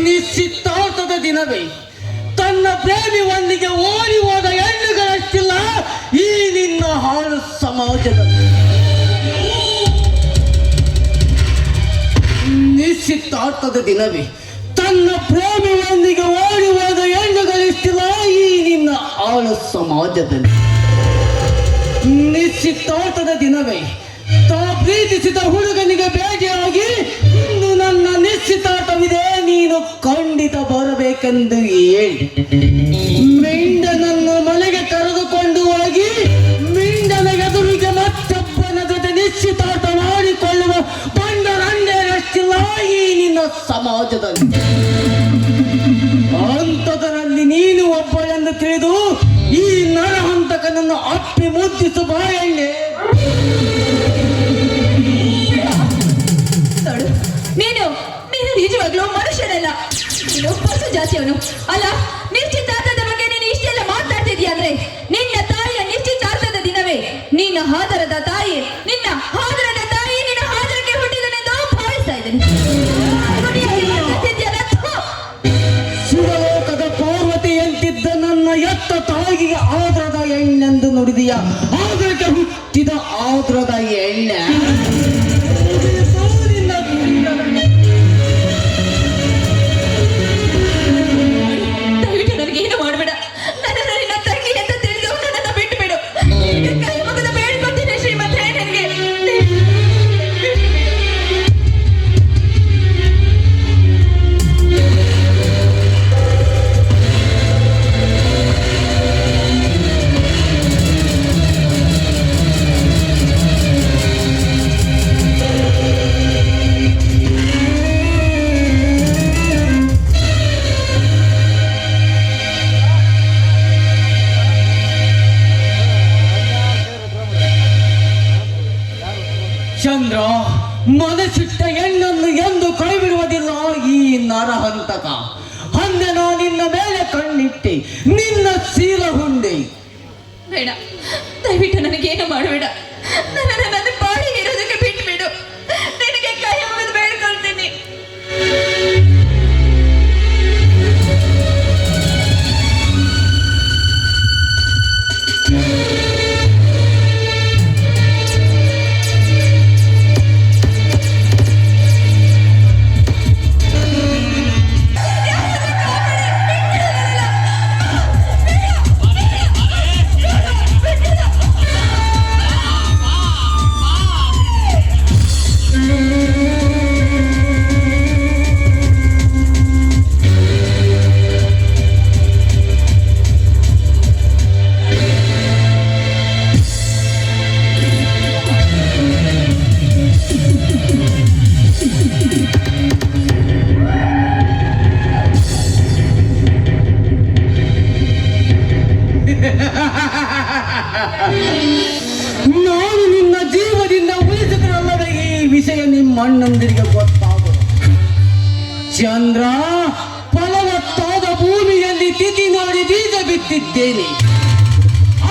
ನಿಶ್ಚಿತಾರ್ಥದ ದಿನವೇ ತನ್ನ ಪ್ರೇಮಿಯೊಂದಿಗೆ ಓಡಿ ಹೋದ ಹೆಣ್ಣುಗಳಷ್ಟಿಲ್ಲ ಈ ನಿನ್ನ ಹಾಳು ಸಮಾಜದಲ್ಲಿ. ನಿಶ್ಚಿತಾರ್ಥದ ದಿನವೇ ತನ್ನ ಪ್ರೇಮಿಯೊಂದಿಗೆ ಓಡಿ ಹೋದ ಹೆಣ್ಣುಗಳಿಷ್ಟಿಲ್ಲ ಈ ನಿನ್ನ ಆಳು ಸಮಾಜದಲ್ಲಿ. ನಿಶ್ಚಿತಾರ್ಥದ ದಿನವೇ ತಾ ಪ್ರೀತಿಸಿದ ಹುಡುಗನಿಗೆ ಭೇಟಿಯಾಗಿ ಇಂದು ನನ್ನ ನಿಶ್ಚಿತಾರ್ಥವಿದೆ, ನೀನು ಖಂಡಿತ ಬರಬೇಕೆಂದು ಹೇಳಿ ಮಿಂಡನನ್ನು ಮನೆಗೆ ಕರೆದುಕೊಂಡು ಹೋಗಿ ಮಿಂಡನ ಎದುರಿಗೆ ಮತ್ತೊಬ್ಬನ ಜೊತೆ ನಿಶ್ಚಿತಾರ್ಥ ಮಾಡಿಕೊಳ್ಳುವ ಬಂಡರಂಡೆರಷ್ಟಿಲ್ಲ ಈ ನಿನ್ನ ಸಮಾಜದಲ್ಲಿ. ಅಂಥದರಲ್ಲಿ ನೀನು ಒಬ್ಬ ಎಂದು ತಿಳಿದು ಈ ನರಹಂತಕನನ್ನು ಅಪ್ಪಿ ಮುದ್ದಿಸು ಬಾಯಣ್ಣೆ. ನೋಡು, ನೀನು ನಿಜವಾಗ್ಲೂ ಮನುಷ್ಯನಲ್ಲ, ನೀನು ಪಶು ಜಾತಿಯವನು ಅಲ್ಲ. ನಿಶ್ಚಿತಾರ್ಥದ ಬಗ್ಗೆ ನೀನು ಇಷ್ಟೆಲ್ಲ ಮಾತಾಡ್ತಿದ್ಯಾ ಅಂದ್ರೆ ನಿನ್ನ ತಾಯಿಯ ನಿಶ್ಚಿತಾರ್ಥದ ದಿನವೇ ನಿನ್ನ ಹಾದರದ ತಾಯಿ ನಿನ್ನ ಹಾದರಕ್ಕೆ ಹುಟ್ಟಿದನೆಂದು ಭಾವಿಸ್ತಾ ಇದ್ದೇನೆ. ಶಿವಲೋಕದ ಪಾರ್ವತಿಯಂತಿದ್ದ ನನ್ನ ಎತ್ತ ತಾಯಿಗೆ ಆದ್ರದ ಎಣ್ಣೆಂದು ನುಡಿದಿಯ, ಆದ್ರಕ್ಕೆ ಹುಟ್ಟಿದ ಆದ್ರದ ಎಣ್ಣೆ. ದಯವಿಟ್ಟು ನನಗೇನು ಮಾಡಬೇಡ. ನಿನ್ನ ತಂಗಿ ಅಂತ ತಿಳಿದು ನನ್ನನ್ನು ಬಿಟ್ಟು ಬಿಡು. ಕೈ ಮುಗಿದು ಬೇಡ್ಕೊಳ್ತೀನಿ ಶ್ರೀಮಂತರೇ, ನನಗೆ ಚಂದ್ರ ಮನಸ್ಸಿಟ್ಟ ಹೆಣ್ಣನ್ನು ಎಂದು ಕೈ ಬಿಡುವುದಿಲ್ಲ ಈ ನರಹಂತಕ. ಅಂದೆ ನಾನು ನಿನ್ನ ಮೇಲೆ ಕಣ್ಣಿಟ್ಟೆ, ನಿನ್ನ ಶೀಲ ಹುಂಡೆ. ಬೇಡ, ದಯವಿಟ್ಟು ನನಗೇನು ಮಾಡಬೇಡ. ನನ್ನ ಬಾಳಿಗೆ ಇರೋದಕ್ಕೆ ಬಿಟ್ಟು ಬಿಡು. ನಿನಗೆ ಕೈ ಮುಗಿದು ಬೇಡ್ಕೊಳ್ತೀನಿ. ನಾನು ನಿನ್ನ ಜೀವದಿಂದ ಉಳಿಸಿದ್ರಲ್ಲದೆ ಈ ವಿಷಯ ನಿಮ್ಮ ಅಣ್ಣಂದಿರಿಗೆ ಗೊತ್ತಾಗುವುದು. ಚಂದ್ರ, ಫಲವತ್ತಾದ ಭೂಮಿಯಲ್ಲಿ ತಿಥಿ ನೋಡಿ ಬೀಜ ಬಿತ್ತಿದ್ದೇನೆ.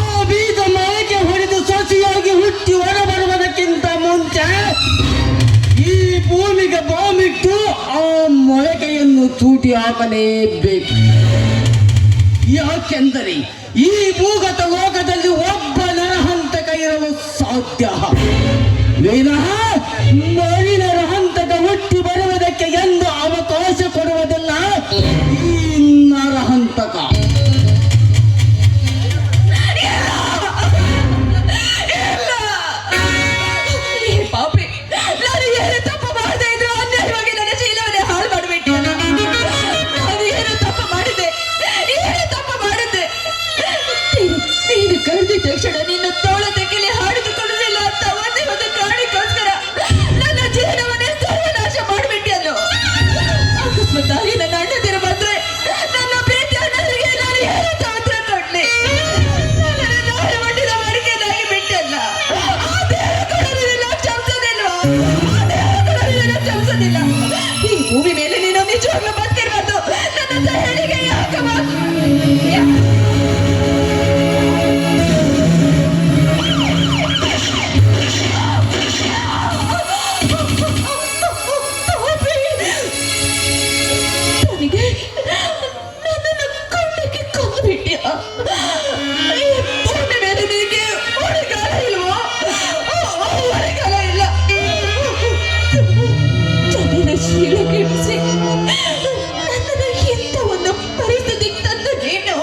ಆ ಬೀಜ ಮೊಳಕೆ ಹೊಡೆದು ಸಸಿಯಾಗಿ ಹುಟ್ಟಿ ಹೊರಬರುವುದಕ್ಕಿಂತ ಮುಂಚೆ ಈ ಭೂಮಿಗೆ ಬಾಂಬಿಟ್ಟು ಆ ಮೊಳಕೆಯನ್ನು ಚೂಟಿ ಹಾಕಲೇಬೇಕು. ಯಾಕೆಂದರೆ ಈ ಭೂಗತ ಲೋಕದಲ್ಲಿ ಒಬ್ಬ ನರಹಂತಕ ಇರಲು ಸಾಧ್ಯ ವಿನಃ ಮರಿ ನರಹಂತಕ ಹುಟ್ಟಿ ಬರುವುದಕ್ಕೆ ಎಂದು ಅವಕಾಶ ಕೊಡುವುದಿಲ್ಲ ಈ ನರಹಂತಕ. ಪಾಪಿ, ನಾನು ಏನು ತಪ್ಪು ಮಾಡದೇ ಇದ್ರು ಅನ್ಯಾಯವಾಗಿ ನನ್ನ ಶೀಲವನ್ನೇ ಹಾಳು ಅಕಸ್ಮಾತ್ತಾಗಿ ನನ್ನ ಅಣ್ಣದಿರು ಬಂದ್ರೆ ನನ್ನ ಪ್ರೀತಿ ಅಣ್ಣನಿಗೆ ನಾನು ಏನು ತೊಂದರೆ ಕೊಡ್ಲಿ? ನನ್ನನ್ನು ನಾಳೆ ಮಟ್ಟಿದ ಮಡಿಕೆದಾಗಿ ಬಿಟ್ಟಲ್ಲ. ಆ ದೇವರು ಕೂಡ ನಿನ್ನನ್ನು ಕ್ಷಮಿಸೋದಿಲ್ವಾ? ಆ ದೇವರು ಕೂಡ ನಿನ್ನನ್ನು ಕ್ಷಮಿಸೋದಿಲ್ಲ. ಈ ಭೂಮಿ ಮೇಲೆ ನೀನು ನಿಜವಾಗ್ಲೂ ಬದುಕಿರ್ಬಾರ್ದು. ನನ್ನ ಹೇಳಿಗೆ ಯಾಕೆ ನನ್ನನ್ನು ಕಣ್ಣಕ್ಕೆ ಕೊಂದುಬಿಟ್ಯ. ಈ ಭೂಮಿ ಮೇಲೆ ನಿನಗೆ ಹೊಡೆಗಾಲ ಇಲ್ವೋ? ಹೊಡೆಗಾಲ ಇಲ್ಲ. ಜನರ ಶೀಲಕ್ಕೆ ಹಿಡಿಸಿ ನನ್ನನ್ನು ಇಂಥ ಒಂದು ಪರಿಸ್ಥಿತಿ ತಂದು ನೀನು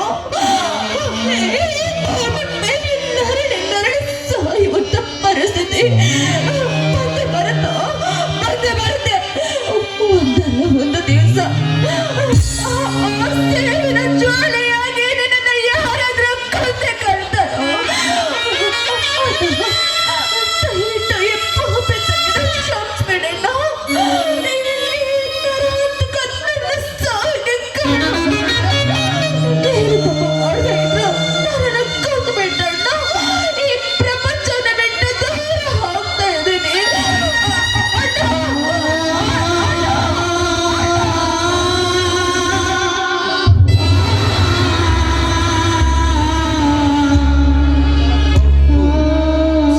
ನರಳಿ ಸಾಯುವಂತ ಪರಿಸ್ಥಿತಿ ಬಂದೆ ಬರುತ್ತೆ. ಒಂದಲ್ಲ ಒಂದು ದಿವಸ ಸೇವಿನ ಜ್ವಾಲೆಯಾಗಿ ನಿನ್ನನ್ನು ಯಾರಾದ್ರೂ ಕೊಂದೆ ಕಳ್ತಾರೋ ದಯವಿಟ್ಟು ಈ ಪಾಪಿ ತೆಗೆದು ಕ್ಷಮಿಸ್ಬಿಡಣ್ಣ. ಈ ಪ್ರಪಂಚನ ಬಿಟ್ಟು ದೂರ ಹೋಗ್ತಾ ಇದ್ದೀನಿ.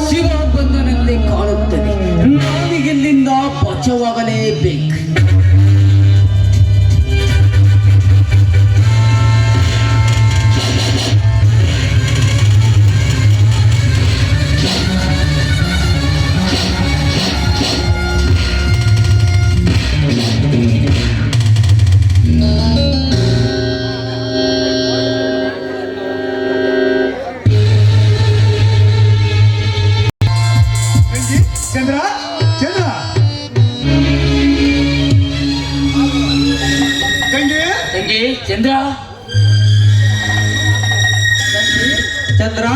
ಶಿವ ಬಂಧನದಲ್ಲಿ ಕಾಣುತ್ತದೆ. ನಾವಿಗಿಲ್ಲಿಂದ ಬಚಾವಾಗಲೇಬೇಕು. ಚಂದ್ರ ಚಂದ್ರ ತಂಗಿ ಚಂದ್ರ ಚಂದ್ರ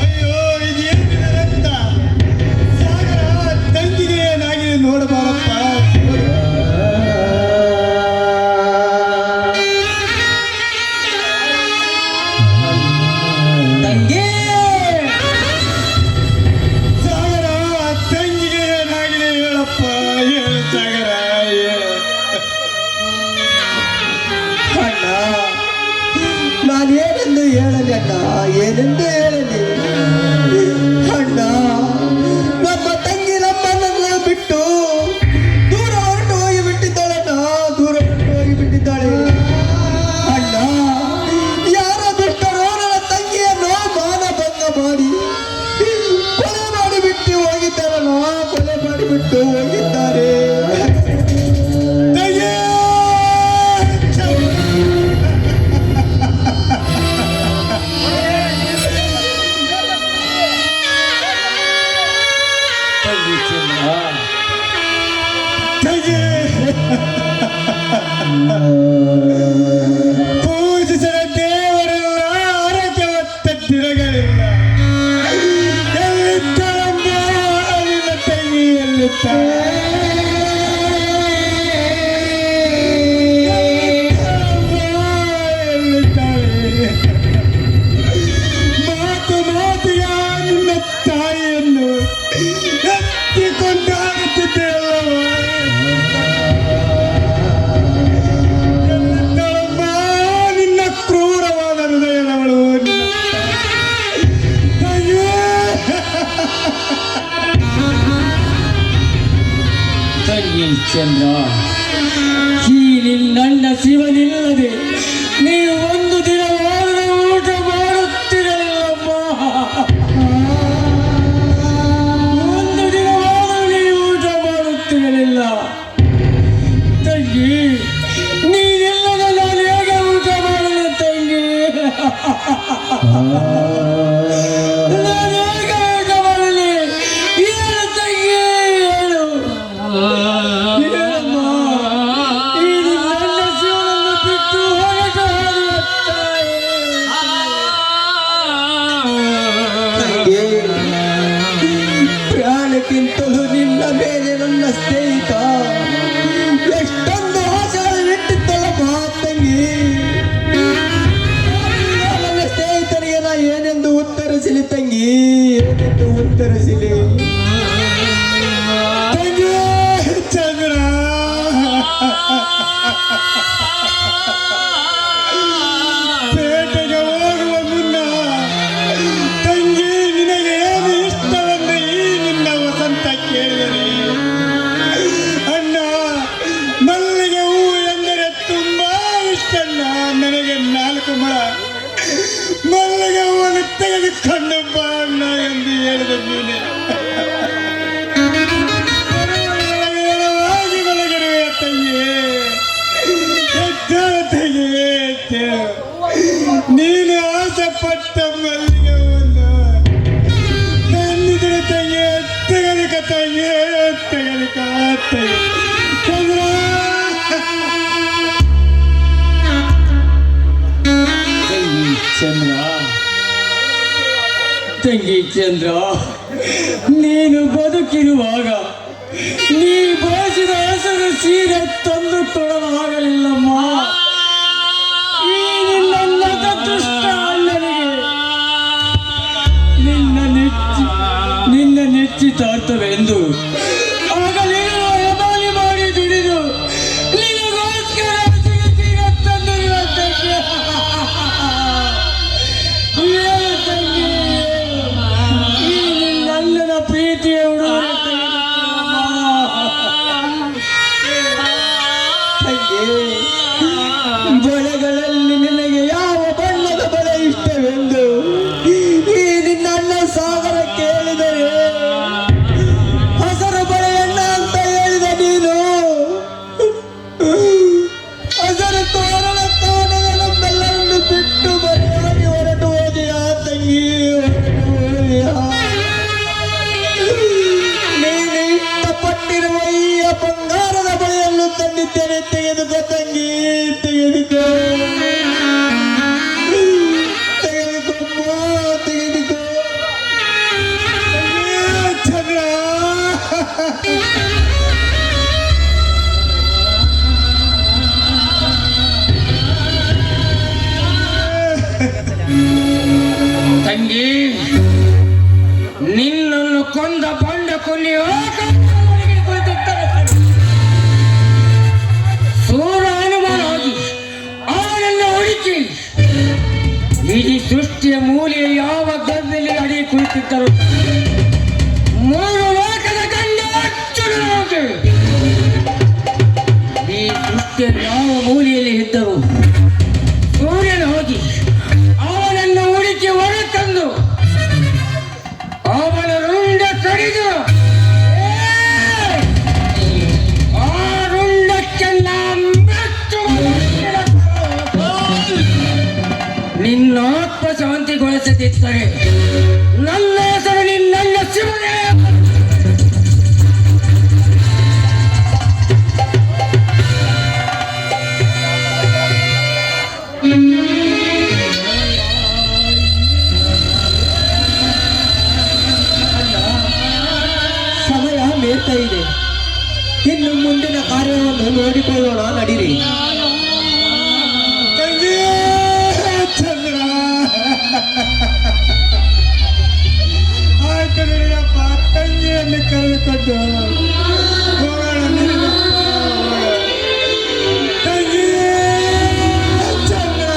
ಅಯ್ಯೋ ಇದೇನಿದೆ ರಕ್ತ ಸಾಗರ ತಂಗಿಗೆ ಏನಾಗಿದೆ ನೋಡಬಾರಪ್ಪ. ತಂಗಿ ಸಾಗರ ತಂಗಿಗೆ ಏನಾಗಿದೆ ಹೇಳಪ್ಪ, ಹೇಳು ಸಾಗರ ಹೇಳು. ಅಣ್ಣ ನಾನೇನೆಂದು ಹೇಳಲಿ ಅಣ್ಣ, ಏನೆಂದು ಹೇಳಲಿ ಅಣ್ಣ. ನಮ್ಮ ತಂಗಿ ನಮ್ಮನ್ನು ಬಿಟ್ಟು ದೂರ ಹೊರಟು ಹೋಗಿ ಬಿಟ್ಟಿದ್ದಾಳಣ್ಣ, ದೂರ ಹೊರಟು ಹೋಗಿ ಬಿಟ್ಟಿದ್ದಾಳೆ ಅಣ್ಣ. ಯಾರ ಬಿಟ್ಟರೋ ನನ್ನ ತಂಗಿಯನ್ನು ಮಾನಭಂಗ ಮಾಡಿ ಕೊಲೆ ಮಾಡಿಬಿಟ್ಟು ಹೋಗಿದ್ದಾರಣ್ಣ, ಕೊಲೆ ಮಾಡಿಬಿಟ್ಟು ಹೋಗಿದ್ದಾರೆ. ತಂಗಿ! ತಂಗಿ ಚಂದ್ರ ತಂಗಿ! ಪೂಜಿಸಿದ ದೇವರೆಲ್ಲ ಆರೋಗ್ಯ ಹೊತ್ತ ದಿನಗಳಿಲ್ಲ. ಎಲ್ಲಿದ್ದಾಳಮ್ಮ ನಿನ್ನ ತಂಗಿ, ಎಲ್ಲಿದ್ದಾಳೆ? ಎಲ್ಲಿದ್ದಾಳೆ? ಮಾತು ಮಾತಿಗೆ ನಿನ್ನ ತಾಯಿಯನ್ನು ಎತ್ತಿಕೊಂಡಾಡುತ್ತಿದ್ದೆಯಲ್ಲವ. ಎಲ್ಲಿದ್ದಾಳಮ್ಮ ನಿನ್ನ ಕ್ರೂರವಾದ ಹೃದಯದವಳು, ನಿನ್ನ ತಾಯಿ. ತಂಗಿ ಚಂದ್ರ, ಈ ನಿನ್ನ ಶಿವನಿಲ್ಲದೆ ನೀವು ಒಂದು ದಿನವಾದರೂ ಊಟ ಮಾಡುತ್ತಿರಲಿಲ್ಲಮ್ಮ. ಒಂದು ದಿನವಾದರೂ ನೀವು ಊಟ ಮಾಡುತ್ತಿರಲಿಲ್ಲ. ತಂಗಿ, ನೀನಿಲ್ಲದ ನಾನು ಹೇಗೆ ಊಟ ಮಾಡಲಿ ತಂಗಿ? ನಾನು ಹೇಗೆ ಊಟ ಮಾಡಲಿ? ಏನು ತಂಗಿ, ಹೇಳು. ಹೇಳಮ್ಮ, ಈ ನನ್ನ ಶಿವನನ್ನು ಬಿಟ್ಟು ಹೊರಟು ಹೋಗುವ ತಾಯಿ. ಏನೆಂದು ಉತ್ತರಿಸಲಿ? ತಂಗಿ ಚಂದ್ರ, ಪೇಟೆಗೆ ಹೋಗುವ ಮುನ್ನ ತಂಗಿ ನಿನಗೆ ಏನು ಇಷ್ಟವೆಂದು ಈ ನಿನ್ನ ವಸಂತ ಕೇಳಿದರೆ, ಅಣ್ಣ ಮಲ್ಲಿಗೆ ಹೂವು ಎಂದರೆ ತುಂಬಾ ಇಷ್ಟಣ್ಣ, ನನಗೆ 4 ಮೊಳ ಮಲ್ಲಿಗೆ ಹೂವನ್ನು ತೆಗೆದುಕೊಂಡು ಬಾ ಅಣ್ಣ ಎಂದು ಹೇಳಿದ ನೀನೆ ಬೆಳಗಿರುವೆ ತಂಗಿ. ತಂಗಿ ನೀನು ಆಸೆ ಪಟ್ಟ ಮಲ್ಲಿಗೆ ಹೂವನ್ನು ನನ್ನಿದ್ರೆ ತಂಗಿ ತೆಗೆದುಕ ತಂಗಿ, ತೆಗೆದುಕ ಚಂದ್ರ. ತಂಗಿ ಚಂದ್ರ, ನೀನು ಬದುಕಿರುವಾಗ ನೀ ಬಯಸಿದ ಹೆಸರು ಸೀರೆ ತಂದು ಕೊಡಲಾಗಲಿಲ್ಲಮ್ಮ. ಈ ನಿನ್ನ ಅದೃಷ್ಟ ಅಣ್ಣನಿಗೆ ನಿನ್ನ ನಿಶ್ಚಿತಾರ್ಥವೆಂದು ಆಗ ನೀನು ಎಬಾಲಿ ಮಾಡಿ ದುಡಿದು ನಿನಗೋಸ್ಕರ ಸೀರೆ ತಂದಿರುವ ತಂಗಿ. ನನ್ನ ಪ್ರೀತಿಯ ಹುಡುಗರು ಬಳೆಗಳಲ್ಲಿ ನಿನಗೆ ಯಾವ ಬಣ್ಣದ ಬಳೆ ಇಷ್ಟವೆಂದು ಈ ನಿನ್ನ ಅಣ್ಣ ಸಾಗರ ಕೇಳಿದರೆ ಹಸರು ಬಳೆಯಣ್ಣ ಅಂತ ಹೇಳಿದ ನೀನು ಹಸರು ತೋರಣ ತೋರಣದ ನಮ್ಮೆಲ್ಲರನ್ನು ಬಿಟ್ಟು ಬರೆಯಾಗಿ ಹೊರಟು ಹೋದೆಯಾ ತಂಗಿ, ಹೊರಟು ಹೋದೆಯಾ? ನೀನು ಇಷ್ಟಪಟ್ಟಿರುವ ಈ ಬಂಗಾರದ ಬಳೆಯನ್ನು ತಂದಿದ್ದೇನೆ, ತೆಗೆದುಕೋ ತಂಗಿ, ತೆಗೆದುಕೋ, ತೆಗೆದುಕೋ, ತೆಗೆದುಕೋ ಚಂದ್ರ. ತಂಗಿ, ನಿನ್ನನ್ನು ಕೊಂದ ಬಂಡ ಕೊಲ್ಲಿಯೋ ಸೂರ ಅನುಮಾನವಾಗಿ ಅವನನ್ನು ಹುಡುಕಿ ಇಡೀ ಸೃಷ್ಟಿಯ ಮೂಲೆಯ ಯಾವ ಗರ್ಭದಲ್ಲಿ ಅಡಿ ಕುಳಿತಿದ್ದರು 3 ಲೋಕದ ಗಂಡ ಅಚ್ಚುರನಾಗಿ ಈ ಸೃಷ್ಟಿಯ ಯಾವ ಮೂಲೆಯಲ್ಲಿ ಇದ್ದರು ಸೂರ್ಯನ ಹೋಗಿ ಅವನನ್ನು ಹುಡುಕಿ ಹೊರತಂದು ಅವನ ರುಂಡ ಕಡಿದು ಆ ರುಂಡಕ್ಕೆ ನಿನ್ನ ಆತ್ಮ ಶಾಂತಿಗೊಳಿಸದಿದ್ದರೆ ನನ್ನ ಹೆಸರು ನಿನ್ನ ಶಿವನೇ. ಸಮಯ ಮೇಲ್ತಾ ಇದೆ, ಇನ್ನು ಮುಂದಿನ ಕಾರ್ಯವನ್ನು ನೋಡಿಕೊಳ್ಳೋಣ, ನಡೀರಿ. ತಂಗಿ ಚಂದ್ರ, ಆಯ್ತು ನೋಡಿಯಪ್ಪ, ತಂಗಿಯನ್ನು ಕರೆದುಕೊಂಡು ಹೋಗೋಣ. ತಂಗಿ ಚಂದ್ರ.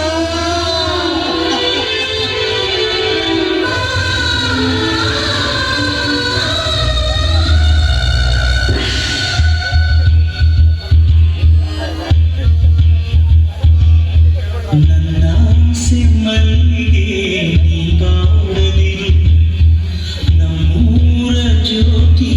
ನಮ್ಮೂರ ಜ್ಯೋತಿ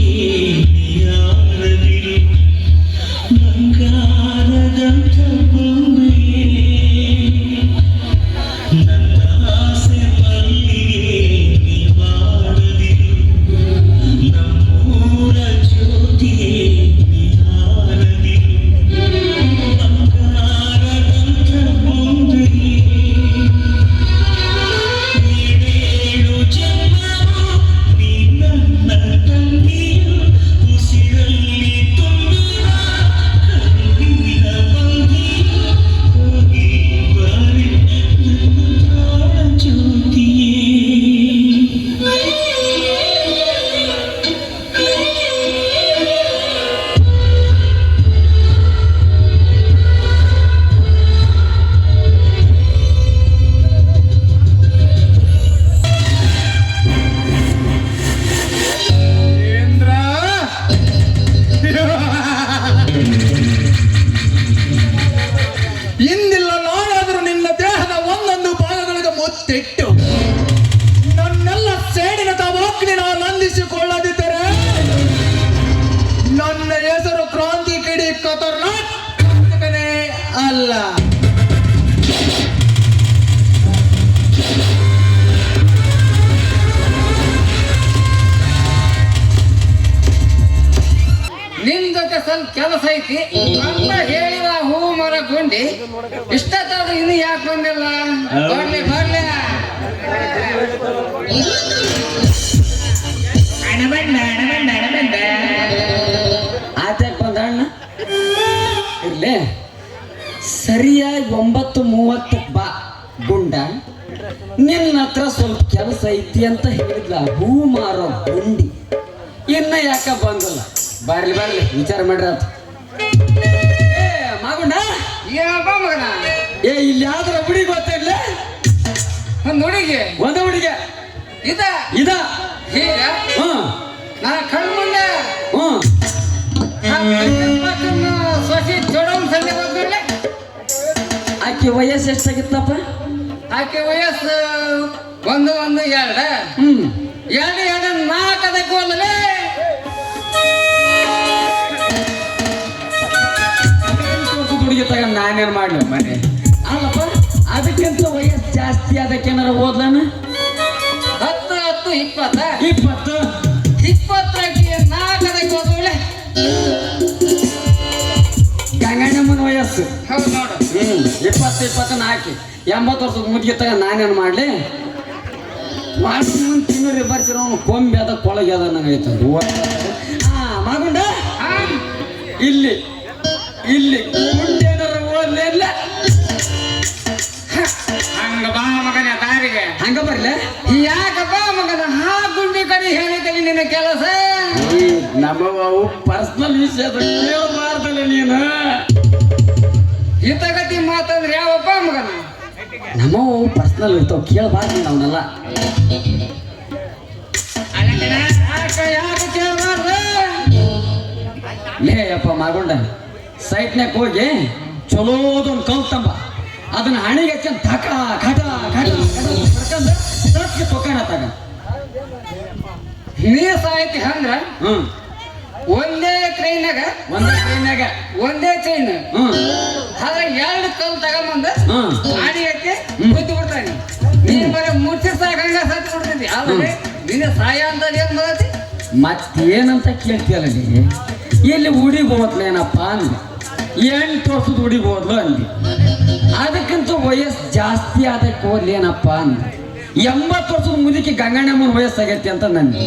ತೆಟ್ಟು ನನ್ನೆಲ್ಲ ಸೇಡಿನ ತವಾಗ್ನಿ ನಾನು ನಂದಿಸಿಕೊಳ್ಳದಿದ್ದರೆ ನನ್ನ ಹೆಸರು ಕ್ರಾಂತಿ ಕಿಡಿ ಖತರ್ನಾಕ್ ಅಲ್ಲ. ನಿಮ್ ಜೊತೆ ಸ್ವಲ್ಪ ಕೆಲಸ ಐತಿ ಅಂತ ಹೇಳಿದ ಹೂ ಮರ ಗುಂಡಿ ಇಷ್ಟತ್ತಾದ್ರೂ ಇನ್ನು ಯಾಕೆ ಬಂದಿಲ್ಲ? ಬರ್ಲಿ ಬರ್ಲಿ. ಆಚೆಗೆ ಬಂದ ಅಣ್ಣ ಇರ್ಲಿ. ಸರಿಯಾಗಿ 9:30 ಬಾ ಗುಂಡ. ನಿನ್ನ ಹತ್ರ ಸ್ವಲ್ಪ ಕೆಲಸ ಐತಿ ಅಂತ ಹೇಳಿದ್ಲ ಹೂ ಮಾರೋ ಗುಂಡಿ. ಇನ್ನ ಯಾಕ ಬಂದಿಲ್ಲ? ಬರ್ಲಿ ಬರ್ಲಿ, ವಿಚಾರ ಮಾಡ್ರಿ ಆತ. ಮಗುಂಡ ಏನಪ್ಪ ಮಗನ? ಇಲ್ಲಿ ಯಾವ್ದ್ರ ಹುಡುಗಿ ಗೊತ್ತಿಲ್ಲ? ಒಂದು ಹುಡುಗಿ ಇದ ಹೀಗ ನಾ ಕಣ್ಮುಂಡೆ ಸೊಸಿ ಜೋಡನ್ ಸಂಡೆ ಬಂದ್ಬಿಡ್ಲೆ. ಆಕೆ ವಯಸ್ಸು ಎಷ್ಟಾಗಿತ್ತಪ್ಪ? ಆಕೆ ವಯಸ್ಸು 1 1 2 4 ಅದಕ್ಕೂ ಅಲ್ಲಲೇ. ಹುಡುಗಿ ತಗೊಂಡು ನಾನೇನು ಮಾಡ್ಲಿ ಮನೆ? ಅಲ್ಲಪ್ಪ, ಅದಕ್ಕಿಂತ ವಯಸ್ಸು ಜಾಸ್ತಿ ಅದಕ್ಕೇನಾರ ಓದ್ಲಾನ? 10 10 20 20 4 ಅದಕ್ಕೆ ಓದ್ಲೆ. ಗಂಗಣ್ಣಮ್ಮನ ವಯಸ್ಸು ಹೌದು ನೋಡು. 20 24 80 ವರ್ಷದ ಮುದುಗಿ ತಗೊಂಡು ನಾನೇನು ಮಾಡ್ಲಿ? ಮಾಡ್ಕೊಂಡು ತಿನ್ನೋರಿ ಬರ್ಸಿರೋ ಅವನು ಕೊಂಬೆ ಅದ ಕೊಳಗೆ ಅದ ನಂಗೈತೆ. ಮಗುಂಡ ಇಲ್ಲಿ ಗುಂಡೇನಾರ ಓದ್ಲೇ ಇಲ್ಲ? ಹಂಗ ಬಾ ಮಗನ ದಾರಿಗೆ. ಹಂಗ ಬರ್ಲೆ? ಯಾಕಪ್ಪ ಮಗನ ಆ ಗುಂಡಿ ಕಡೆ ಹೇಳಿದ್ದೀನಿ ನಿನ್ನ ಕೆಲಸ? ನಮ್ಮವು ಪರ್ಸನಲ್ ವಿಷಯ ಕೇಳಬಾರ್ದಲ್ಲ ನೀನು. ಹಿತಗತಿ ಮಾತಂದ್ರೆ ಯಾವಪ್ಪ ಮಗನ? ನಮ್ಮವು ಪರ್ಸನಲ್ ಇರ್ತಾವ, ಕೇಳಬಾರ್ದು ಅವನ್ನೆಲ್ಲ. ಯಾಕೆ ಕೇಳಬಾರ್ದು? ಲೇ ಅಪ್ಪ ಮಗುಂಡ, ಸೈಟ್ನಾಗ ಹೋಗಿ ಚಲೋದೊಂದು ಕಲ್ತಂಬ, ಅದನ್ನ ಹಣಿಗೆ ಹಚ್ಚಂದು ಠಕ ಖಟ ಖಟ ಹೊಡ್ಕಂದು ತಟ್ಟಿಗೆ ತೊಕೊಂಡ ತಗ. ನೀರು ಸಾಯ್ತಿ ಅಂದ್ರ ಒಂದೇ ಟ್ರೈನಾಗ ಒಂದೇ ಚೈನ್ ಆದ್ರೆ 2 ಕಲ್ ತಗೊಂಬಂದ ಹಾಡಿ ಹಾಕಿ ಬುದ್ಧಿ ಬಿಡ್ತಾನೆ. ನೀನ್ ಬರೀ ಮುಚ್ಚಿ ಸಾಕಂಗ ಸತ್ತು ಬಿಡ್ತೈತಿ. ಆದ್ರೆ ನಿನ್ನ ಸಾಯ ಅಂತ ಏನ್ ಬರತಿ? ಮತ್ತೇನಂತ ಕೇಳ್ತೀಯಲ್ಲ ನೀ? ಇಲ್ಲಿ ಹುಡುಗಿ ಹೋದ್ಲೇನಪ್ಪ ಅಂದೆ. 8 ವರ್ಷದ ಹುಡುಗಿ ಹೋದ್ಲು ಅಂದಿ. ಅದಕ್ಕಿಂತ ವಯಸ್ಸು ಜಾಸ್ತಿ ಅದಕ್ಕೆ ಹೋದ್ಲೇನಪ್ಪ ಅಂದೆ. 80 ವರ್ಷದ ಮುದುಕಿ ಗಂಗಣ್ಣಮ್ಮನ ವಯಸ್ಸಾಗೈತಿ ಅಂತ ನಂದು.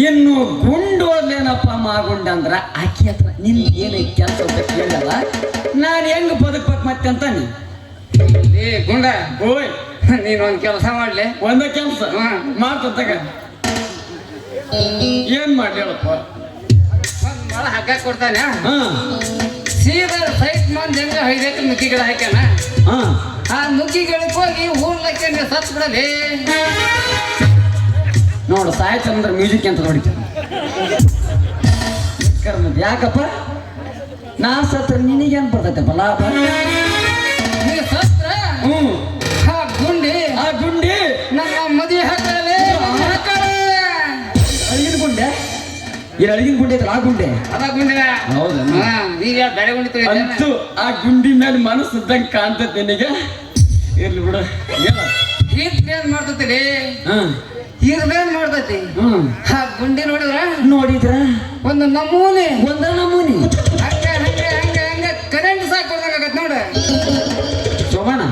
ಇನ್ನು ಗುಂಡು ಹೋದ್ಲೇನಪ್ಪ ಮಾಗುಂಡ ಅಂದ್ರ ಆಕಿ ಹತ್ರ ನಿನ್ ಏನೈತಿ ಕೆಲಸ ಅಂತ ಕೇಳಲ್ಲ. ನಾನು ಹೆಂಗ್ ಬದುಕ್ಬೇಕು ಮತ್ತೆ ಅಂತ ನೀ ಗುಂಡ ಓಯ್ ನೀನೊಂದು ಕೆಲಸ ಮಾಡ್ಲಿ. ಒಂದೇ ಕೆಲಸ ಮಾಡ್ತಗ. ಏನ್ ಮಾಡ್ಲಿ ಹೇಳಪ್ಪ? ಮರ ಹಗ್ಗ ಕೊಡ್ತಾನೆ, ಸೀದಾ ಸೈಟ್ ಮಂದಿ ಹೆಂಗ 5 ಎಕರೆ ನುಗ್ಗಿ ಗಿಡ ಹಾಕ್ಯಾನ. ಆ ನುಗ್ಗಿ ಗಿಡಕ್ಕೆ ಹೋಗಿ ಊರ್ಲಕ್ಕೆ ಸತ್ ಬಿಡಲಿ. ನೋಡು ಸಾಯ್ತಂದ್ರ ಮ್ಯೂಸಿಕ್ ಅಂತ ನೋಡಿದ್ದೆ. ಯಾಕಪ್ಪ? ನಾ ಸತ್ರ ನಿನಗೇನ್ ಬರ್ತೈತಪ್ಪ ಲಾಭ? ನೀನು ಸತ್ರ ಆ ಗುಂಡಿ ನನ್ನ ಮದುವೆ ಹಾಕಲೇ. ಅಳಗಿನ ಗುಂಡೆ? ಅಳಗಿನ ಗುಂಡೆ ಐತಲ್ಲ ಆ ಗುಂಡೆ? ಅದ ಗುಂಡೆ. ಹೌದಾ? ಈಗ ಬೆಳೆ ಗುಂಡಿ ಅಂತೂ ಆ ಗುಂಡಿ ಮೇಲೆ ಮನಸ್ಸು ಇದ್ದಂಗೆ ಕಾಣ್ತೈತೆ ನಿನಗೆ. ಇರ್ಲಿ ಬಿಡು. ಏನ್ ಮಾಡ್ತೈತಿ? ಇರ್ಬೇನ್ ಮಾಡ್ತೈತಿ. ಆ ಗುಂಡಿ ನೋಡಿದ್ರ ಒಂದು ನಮೂನಿ ಹಂಗ ಕರೆಂಟ್ ಸಾಕ್ ಕೊಡ್ದಂಗಾಗತ್ ನೋಡ. ಶೋಭಾನ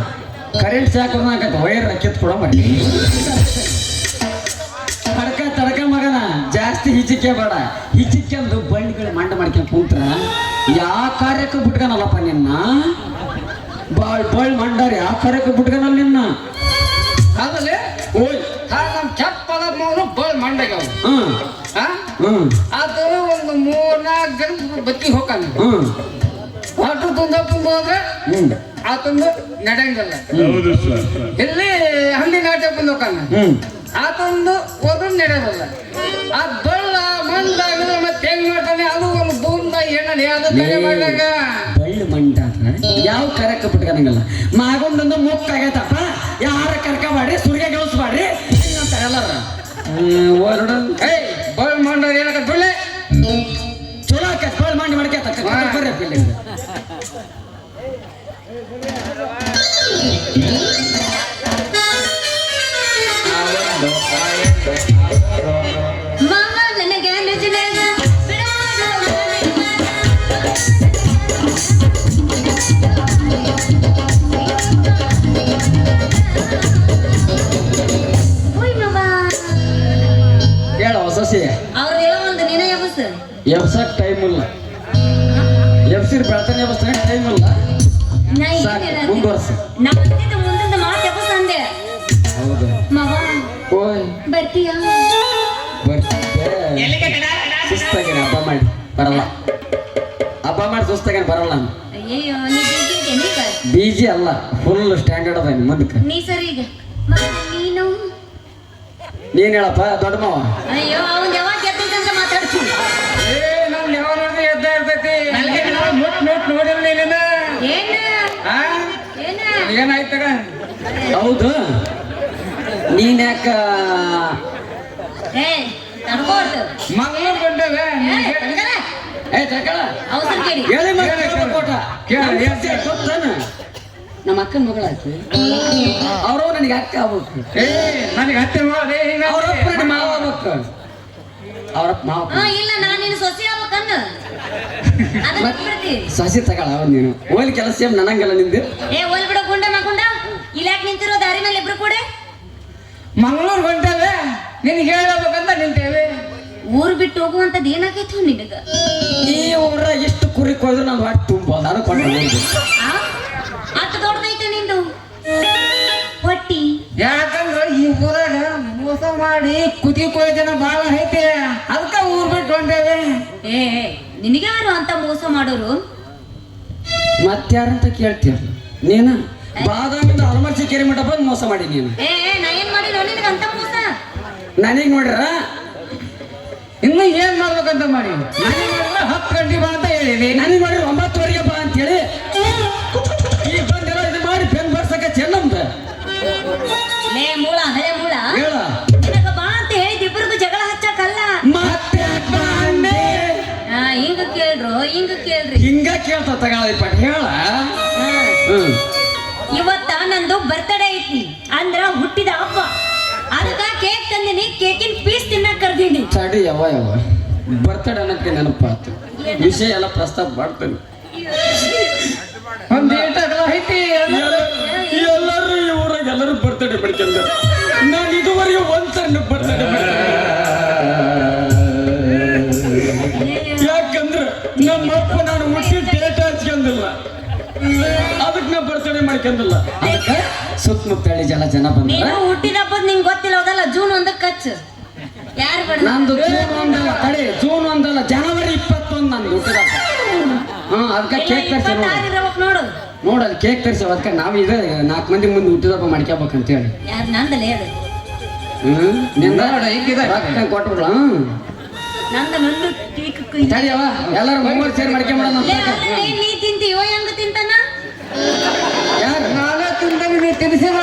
ಕರೆಂಟ್ ಸಾಕ್ ಕೊಡ್ದಂಗಾಗತ್ತ. ವೈರ್ ಕಿತ್ ಕೊಡ ಮಾಡಿ ತಡಕ ಮಗನ. ಜಾಸ್ತಿ ಹಿಚಿಕೆ ಬೇಡ. ಹಿಚಿಕೆಂದು ಬಂಡಿಗಳು ಮಂಡ ಮಾಡ್ಕೊಂಡ್ ಕುಂತ್ರ ಯಾವ ಕಾರ್ಯಕ್ಕೆ ಬಿಟ್ಕನಲ್ಲಪ್ಪ ನಿನ್ನ. ಬಾಳ್ ಮಂಡಾರಿ ಯಾವ ಕಾರ್ಯಕ್ಕೆ ಬಿಟ್ಕನಲ್ಲ ನಿನ್ನ. ಆಮೇಲೆ ಓಯ್ ನಮ್ ಕೆಪ್ಪದ ಮೌನ ಬಾಳ್ ಮಂಡಾಗ ಅದು ಒಂದು 3-4 ಜನ ಬತ್ತಿ ಹೋಗಾನ. ಆಟೋ ತುಂದಪ್ಪ ಹೋದ್ರೆ ಆತಂದು ನಡೆಯಂಗಲ್ಲ. ಇಲ್ಲಿ ಹಂದಿ ನಾಟ್ಯ ಬಂದು ಹೋಗಾನ. ಆತಂದು ಹೋದ್ರೆ ನಡೆಯೋದಲ್ಲ. ಆ ಬಳ್ಳ ಮಂಡಾಗ ಮತ್ತೆ ಹೆಂಗ್ ಮಾಡ್ತಾನೆ? ಅದು ಒಂದು ಬೂಂದ ಎಣ್ಣೆ ಅದು ಕರೆ ಮಾಡಿದಾಗ ಬಳ್ಳು ಮಂಡ ಯಾವ ಕರಕ ಬಿಟ್ಕನಂಗಲ್ಲ. ಮಾಗೊಂದೊಂದು ಮುಕ್ಕಾಗೈತಪ್ಪ. ಯಾರ ಕರ್ಕ ಮಾಡಿ ಸುರಿ ಹೊರಡ ಏಯ್ ಬಾಳ್ ಮಾಡೋರು ಏನಕ್ಕ ಸುಳ್ಳೆ ಚಲೋ ಆಕೈತೆ ಬಾಳ್ ಮಾಡಿ ಮಾಡ್ಕೇತ ಬರ್ರಿ ಇಲ್ಲಿ ಮಾವ ನನಗೆ ನಜನಾಗ ಹೋಯ್ ಮಾವ ಹೇಳ ಹೊಸಸಿ ಅವ್ರದೆಲ್ಲ ಒಂದು ನಿನ ಯಾವಸ್ ಎಬ್ಸಕ್ ಟೈಮ್ ಇಲ್ಲ ಎಬ್ಸಿರ್ ಬೆಳ್ತಾನೆ ಎಬ್ಸ್ತಾನೆ ಟೈಮ್ ಇಲ್ಲ ನಾ ಸಾಕ್, ಏನು ಮುಂದುವರ್ಸು. ನಮ್ಮಂದಿದ್ದ ಮುಂದಿಂದ ಮಾತು ಯಾವಸ್ ಅಂದೆ ಹೌದು ಮಾವ ಓಯ್ ಬರ್ತೀಯಾ ಬರ್ತಿದ್ದೆ ಸುಸ್ತಾಗಿನ ಹಬ್ಬ ಮಾಡಿ ಬರಲ್ಲ ಹಬ್ಬ ಮಾಡಿ ಸುಸ್ತಾಗಿನ ಬರಲ್ಲ ನಾನು ಅಯ್ಯಯ್ಯೋ ನೀ busy ಇದ್ಯಾ ನೀಗ? ಬಿಜಿ ಅಲ್ಲ ಫುಲ್ ಸ್ಟ್ಯಾಂಡರ್ಡ್ ಅದ ಮುಂದಕ್ಕೆ ನೀ ಸರಿ ಈಗ ಮತ್ತೆ ನೀನು ನೀನ್ ಹೇಳಪ್ಪ ದೊಡ್ಡ ಮಾವ ಅಯ್ಯೋ ಅವನ್ ಯಾವಾಗ ಗೆದ್ದಂತ ಮಾತಾಡ್ತೀನಿ ಏ ನಮ್ ಯಾವ ನೋಡಿ ಎದ್ದ ಇರ್ತೈತಿ ಮುಟ್ ನೋಡಿಲ್ಲ ನೀನ ಏನ ಆ ಏನ ಏನಾಯ್ತಗ ಹೌದು ನೀನ್ ಯಾಕ ಏ ತಡ್ಕೋರ್ದು ಮಂಗ್ಳೂರ್ ಬಂದವೆ ಏ ತಕಳ ಅವಸರ ಕೇಳಿ ಹೇಳಿ ಕೋಟ ಕೇಳ, ಏನ್ ಗೊತ್ತಾನ ನಮ್ಮ ಅಕ್ಕನ ಮಗಳಾಯ್ತು ಅವರು ನನಗೆ ಅಕ್ಕ ಆಗ್ಬೇಕು ಏ ನನಗೆ ಹತ್ತೆ ಮಾಡೋದೇ ಹಿಂಗ ಅವ್ರಪ್ಪ ನನಗೆ ಮಾವ ಆಗ್ಬೇಕು ಅವ್ರಪ್ಪ ಮಾವ ಹಾ ಇಲ್ಲ ನಾನು ನಿನ್ನ ಸೊಸೆ ಆಗ್ಬೇಕನ್ನ ಅದನ್ನ ಬಿಡ್ತಿ ಸಸಿ ತಗಳ ಅವನ್ ನೀನು ಹೋಗ್ಲಿ ಕೆಲಸ ಸೇಮ್ ನನಂಗೆಲ್ಲ ನಿಂದು ಏ ಒಲ್ ಬಿಡ ಗುಂಡ ಮಾಡ್ಕೊಂಡ ಇಲ್ಯಾಕ್ ನಿಂತಿರೋ ದಾರಿ ಮೇಲೆ ಇಬ್ರು ಕೂಡ ಮಂಗ್ಳೂರ್ ಹೊಂಟವೆ ನಿನಗೆ ಹೇಳಬೇಕಂತ ನಿಂತೇವೆ ಊರ್ ಬಿಟ್ಟು ಹೋಗುವಂತದ್ ಏನಾಗೈತು ನಿನಗ ಈ ಊರ ಎಷ್ಟು ಕುರಿ ಕೊಯ್ದು ನಾನು ಹೊಟ್ಟೆ ತುಂಬೋದು ಅನ್ಕೊಂಡು ಆ ಅಷ್ಟು ದೊಡ್ಡದೈತೆ ನಿಂದು ಹೊಟ್ಟಿ ಯಾಕಂದ್ರೆ ಈ ಊರಾಗ ಮೋಸ ಮಾಡಿ ಕುದಿ ಕೊಯ್ ಜನ ಬಾಳ ಐತೆ ಅದಕ್ಕ ಊರ್ ಬಿಟ್ಟು ಹೊಂಟೇವೆ ಏ ನಿನಗ್ಯಾರು ಅಂತ ಮೋಸ ಮಾಡೋರು ಮತ್ತಾರಂತ ಕೇಳ್ತೀರ ನೀನು ಬಾದಾಮಿಂದ ಹಲಮರ್ಸಿ ಕೆರೆ ಮಠ ಬಂದು ಮೋಸ ಮಾಡಿ ನೀನು ಏ ನಾ ಏನ್ ಮಾಡಿ ನಿನಗ ಅಂತ ಮೋಸ ನನಗೆ ನೋಡ್ರ ಇನ್ನು ಏನ್ ಮಾಡ್ಬೇಕಂತ ಮಾಡಿ ನನಗೆ ಮಾಡಿದ್ರೆ 10 ಗಂಟೆ ಬಾ ಅಂತ ಹೇಳಿನಿ ನನಗೆ ನೋಡ್ರಿ 9:30 ಬಾ ಅಂತೇಳಿ ಈಗ ಬಂದೆಲ್ಲ ಇದು ಮಾಡಿ ಪೆನ್ ಬರ್ಸಕ್ಕೆ ಚೆನ್ನಮ್ದ ಲೇ ಮೂಳ ಹಳೆ ಮೂಳ ಹೇಳ ನಿನಗ ಬಾ ಅಂತ ಹೇಳಿದ್ ಇಬ್ಬರಿಗೂ ಜಗಳ ಹಚ್ಚಕಲ್ಲ ಮತ್ತೆ ಬಂದೆ. ಹಿಂಗ ಕೇಳ್ರು ಹಿಂಗ ಕೇಳ್ರಿ ಹಿಂಗ ಕೇಳ್ತ ತಗೊಳ್ಳಿ ಪಟ್ ಹೇಳ ಹ್ಮ್ ಇವತ್ತ ನಂದು ಬರ್ತಡೇ ಐತಿ ಅಂದ್ರ ಹುಟ್ಟಿದ ಹಬ್ಬ ಅದಕ್ಕ ಕೇಕ್ ತಂದಿನಿ ಕೇಕಿನ ಪೀಸ್ ತಿನ್ನಕ್ ಕರ್ದೀನಿ ತಡಿ ಯಾವ ಬರ್ತಡೇ ಅನ್ನಕ್ಕೆ ನೆನಪಾತು ವಿಷಯ ಎಲ್ಲ ಪ್ರಸ್ತಾಪ ಮಾಡ್ತೇನೆ ಒಂದ್ ಏಟ ಅಗಲ ಐತಿ ಎಲ್ಲರೂ ಈ ಊರಾಗ ಎಲ್ಲರೂ ಬರ್ತಡೇ ಮಾಡ್ಕೊಂಡ ನಾನು ಇದುವರೆಗೆ ಒಂದ್ಸರಿ ಬರ್ತಡೇ ಯಾಕಂದ್ರೆ ನಮ್ಮಪ್ಪ ನಾನು ಹುಟ್ಟಿದ ಡೇಟ್ ಹಚ್ಕೊಂಡಿಲ್ಲ ಅದಕ್ಕೆ ನಾ ಬರ್ತಡೇ ಮಾಡ್ಕೊಂಡಿಲ್ಲ ಅದಕ್ಕೆ ಸುತ್ತಮುತ್ತ ಹಳ್ಳಿ ಜನ ಬಂದ್ರ ನೀನು ಹುಟ್ಟಿದ ಹಬ್ಬದ ನಿಂಗ್ ಗೊತ್ತಿಲ್ಲ ಹೋದಲ್ಲ ಜೂನ್ 1ಕ್ಕೆ ಹಚ್ಚ ಯಾರು ಬೇಡ ನಂದು ಜೂನ್ ಒಂದಲ್ಲ ತಡಿ ಜೂನ್ ಒಂದಲ್ಲ ಜನವರಿ 21 ನಂದು ಹುಟ್ಟಿದ ಅದಕ್ಕೆ ಕೇಕ್ ತರಿಸಿ ನೋಡು ನೋಡಲ್ಲಿ ಕೇಕ್ ತರಿಸಿ ಅದಕ್ಕೆ ನಾವು ಇದೆ 4 ಮಂದಿ ಮುಂದೆ ಹುಟ್ಟಿದಪ್ಪ ಮಾಡ್ಕೋಬೇಕಂತ ಹೇಳಿ ಯಾರು ನಂದಲೇ ಅದು ನಿಂದ ನೋಡ, ಹಿಂಗಿದೆ. ರೊಕ್ಕ ಕೊಟ್ಬಿಡ್ಲ ನಂದು ಕೇಕ್ ತಡಿಯವ ಎಲ್ಲರೂ ಮೂವರು ಸೇರಿ ಮಾಡ್ಕೊಂಬಿಡೋಣ ನೀ ತಿಂತೀವೋ ಹೆಂಗ ತಿಂತಾನ ಯಾರು ನಾನೇ ತಿಂದಾಗ ನೀ ತಿನ್ಸಿದ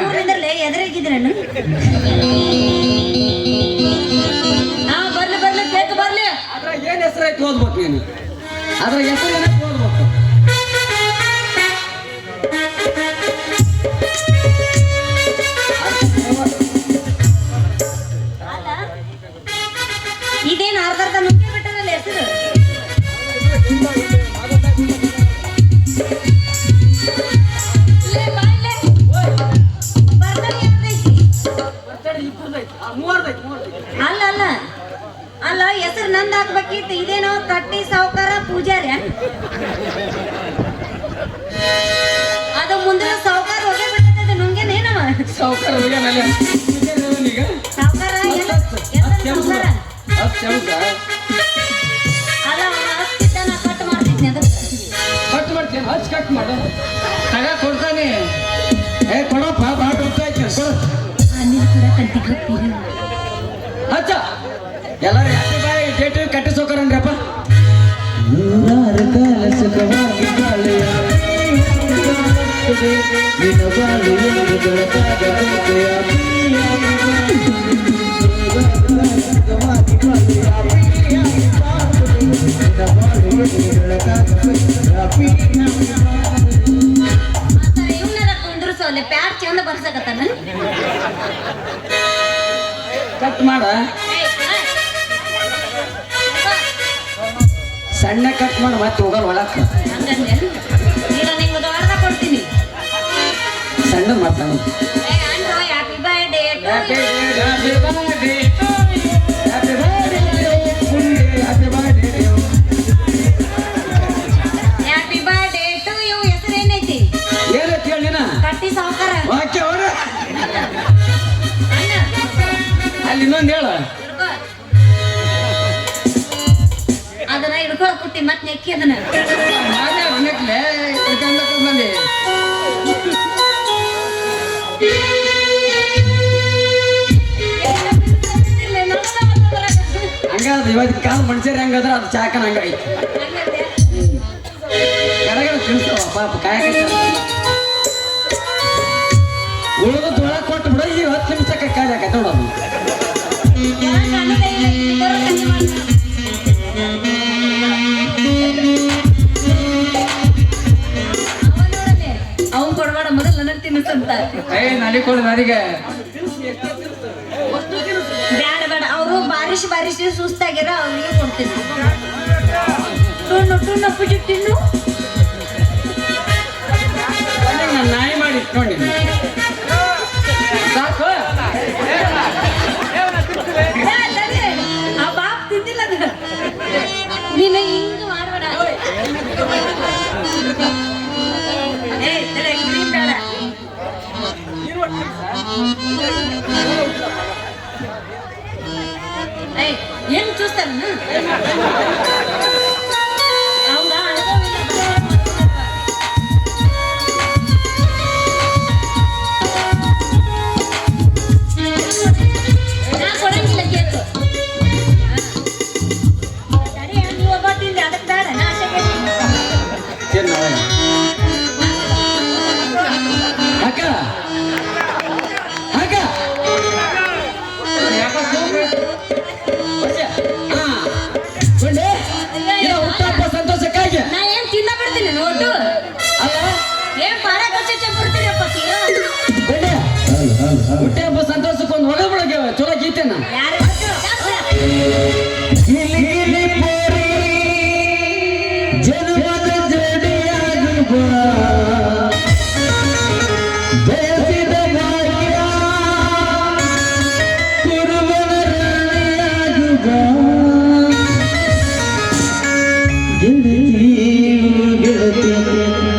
ಊರಿಂದಲೇ ಎದುರಾಗಿದ್ರೇನು ಬರ್ಲಿ ಕೇಕ್ ಬರ್ಲಿ ಅದ್ರ ಏನ್ ಹೆಸರಾಯ್ತು ಓದ್ಬೇಕು ನೀನು ಅದ್ರ ಹೆಸರು ಏನಕ್ಕೆ ಓದ್ಬೇಕು ಇದೇನು ಅರ್ಧ ನುಗ್ಗಿ ಬಿಟ್ಟನಲ್ಲ ಹೆಸರು ಅಲ್ಲ ಅಲ್ಲ ಅಲ್ಲ ಹೆಸರು ನಂದ್ ಹಾಕ್ಬೇಕಿತ್ತು ಇದೇನೋ ಕಟ್ಟಿ ಸಾವುಕಾರ ಪೂಜಾರಿ ಅದು ಮುಂದಿನ ಸಾವುಕಾರ ಹೋಗೇ ಬಿಟ್ಟದ ನುಂಗೇನೇನವ ಸಾವುಕಾರ ಈಗ ಸಾವುಕಾರ ಸಾವುಕಾರ ಅಲ್ಲ ಹಚ್ಚಿದ್ದ ನಾ ಕಟ್ ಮಾಡ್ತಿದ್ನಿ ಅದಕ್ಕೆ ಕಟ್ ಮಾಡ್ತೀನಿ ಹಚ್ ಕಟ್ ಮಾಡು ತಗ ಕೊಡ್ತಾನೆ ಏ ಕೊಡಪ್ಪ ಭಾಳ ಗೊತ್ತಾಯ್ತು ಕೊಡು ಅಲ್ಲಿ ಕೂಡ ಕಂಟಿ ಗೊತ್ತಿಲ್ಲ ಹಚ್ಚ ಎಲ್ಲರೂ ಹ್ಯಾಪಿ ಬಾಯ್ ಡೇಟ್ ಕಟ್ಟಿಸೋಕರನ್ರಪ್ಪ ಬಾರದೆ ನಿನ್ನ ಬಾಳು ಎಂದು ಬೆಳಕಾಗಬೇಕೆಯ ಇವನರ ಕುಂದ್ರಸೋಲೆ ಪ್ಯಾರ್ ಚಂದ ಬರ್ಸಕತ್ತಾನ ಕಟ್ ಮಾಡ ಸಣ್ಣ ಕಟ್ ಮಾಡ ಮತ್ತೆ ಹೋಗಲ್ ಒಳಕ್ಕ ಹಂಗಂದೆ ಈಗ ನಿಂಗೆ ದೊಡ್ಡದ ಕೊಡ್ತೀನಿ ಸಣ್ಣ ಮಾಡ್ತಾನ happy birthday happy birthday to you ಹೆಸರೇನೈತಿ ಏನ ಕೇಳಿನ ಕಟ್ಟಿ ಸಾವುಕಾರ ವಾಕ್ಯ ಅವರ ಅಣ್ಣ ಅಲ್ಲಿ ಇನ್ನೊಂದು ಹೇಳ ಹಿಡ್ಕೊ. ಅದನ್ನ ಹಿಡ್ಕೊ ಕುಟ್ಟಿ ಮತ್ತೆ ನೆಕ್ಕಿ ಅದನ್ನ ನಾನೇ ಅನ್ನಕ್ಲೆ ಬಂದೆ ಹಂಗಾದ ಇವತ್ತು ಕಾಲ ಮನುಷ್ಯರು ಹೆಂಗದ್ರ ಅದು ಚಾಕನ ಹಂಗೈತಿ ಕರಗಡ ತಿನ್ಸವ ಪಾಪ ಕಾಯ ಉಳಿದ ತೊಳ ಕೊಟ್ಟು ಬಿಡ ಈ 10 ನಿಮಿಷಕ್ಕೆ ಕಾಯಿ ಹಾಕತ್ತ ನೋಡೋದು ಅವನ್ ಕೊಡ್ಬೇಡ ಮೊದಲು ನನಗ್ ತಿನ್ನಿಸಂತ ನನಗೆ ಕೊಡು ನನಗೆ ಬ್ಯಾಡ ಬೇಡ ಅವರು ಬಾರಿಸಿ ಸುಸ್ತಾಗ್ಯಾರ ಅವ್ರಿಗೆ ಕೊಡ್ತೀನಿ ಟುಣ್ಣು ಟುಣ್ಣು ಪುಜಿ ತಿನ್ನು ನಾನು ನಾಯಿ ಮಾಡಿ ಇಟ್ಕೊಂಡಿನಿ ಸಾಕು ಆ ಬಾಪ್ ತಿಂದಿಲ್ಲ ಅದು ನೀನು ಹಿಂಗ ಮಾಡ್ಬೇಡ ಏ ತಲೆ ಕ್ರೀಮ್ ಬೇಡ ಏಯ್ ಏನ್ ಚೂಸ್ತಾನ ಅವಂಗ ನಾ ಕೊಡಂಗಿಲ್ಲ ಕೇಕು ಸರಿ ನೀವು ಒಬ್ಬ ತಿಂದೆ ಅದಕ್ಕೆ ಬೇಡ ನಾ ಆಸೆಗೆ ಅಕ್ಕ ಅಕ್ಕ ಹುಟ್ಟಪ್ಪ ಸಂತೋಷಕ್ಕಾಗಿ ನಾ ಏನ್ ತಿನ್ನ ಬಿಡ್ತೀನಿ ನೋಟು ಅಲ್ಲ ಏನ್ ಪಾರ ಗಚ್ಚ ಬಿಡ್ತೀರಪ್ಪ ಬೆಳ್ಳೆ ಹುಟ್ಟಪ್ಪ ಸಂತೋಷಕ್ಕೊಂದು ಹೊಗ ಬಿಡಗೆ ಚಲೋ ಗೀತೆನ ಯಾರು ಜನ್ಮದ ಜಡಿಯಾಗಿ ಬಾ ಬಯಸಿದ ಭಾಗ್ಯ ಕುರುಬನ ರಾಣಿಯಾಗಿ ಬಾ ಗೆಳತಿ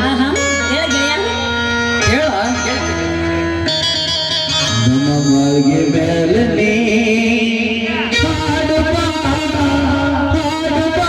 ಆಹಾ ಹೇಳ ಗೆಳೆಯ ಹೇಳ ನಮ್ಮ ಮಾರ್ಗೆ ಮೇಲೆ ನೀ ಹಾಡು ಬಾ, ಹಾಡು ಬಾ.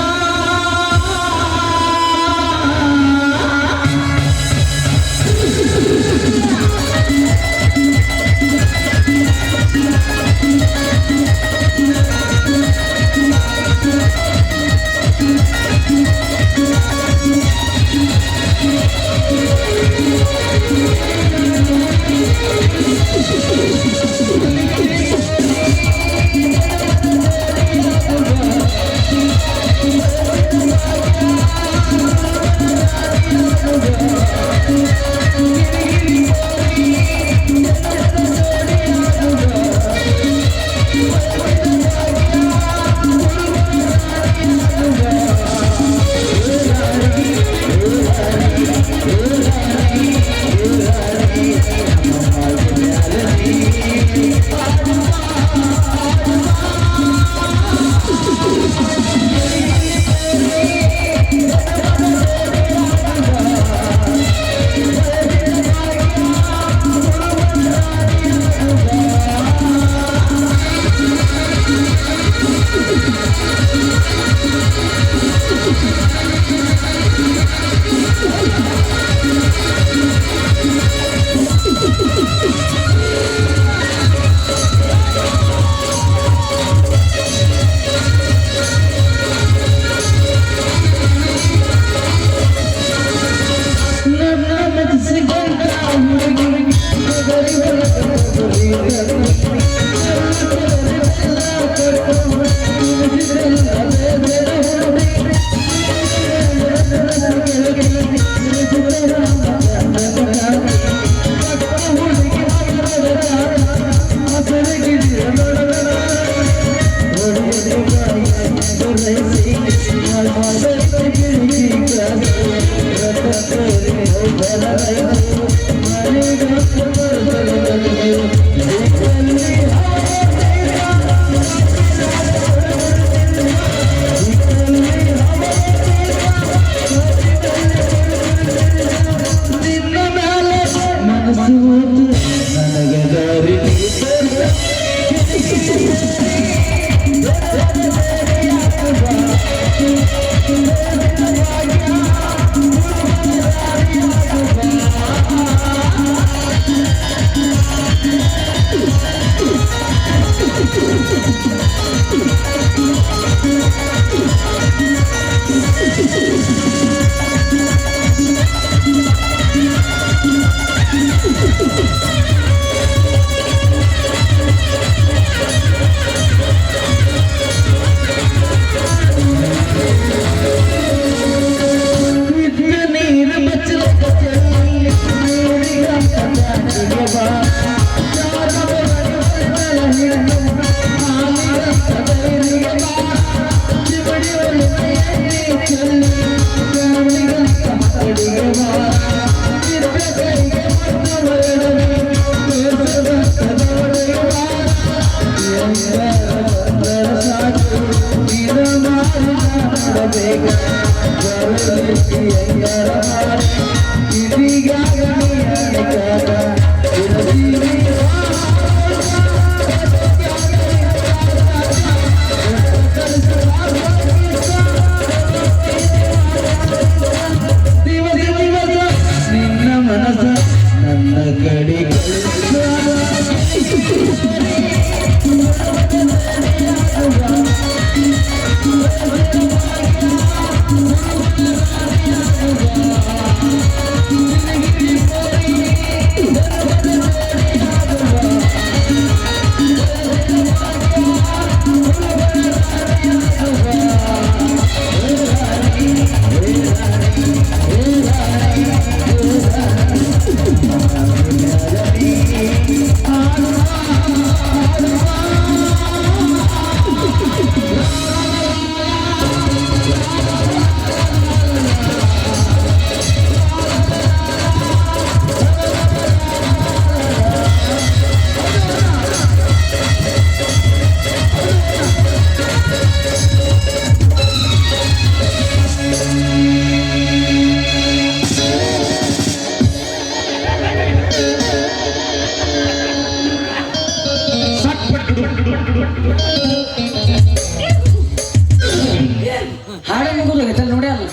ಹಾಡ ಮುಗಿದೋಗೈತೆ ನೋಡಿ ಅಲ್ಲ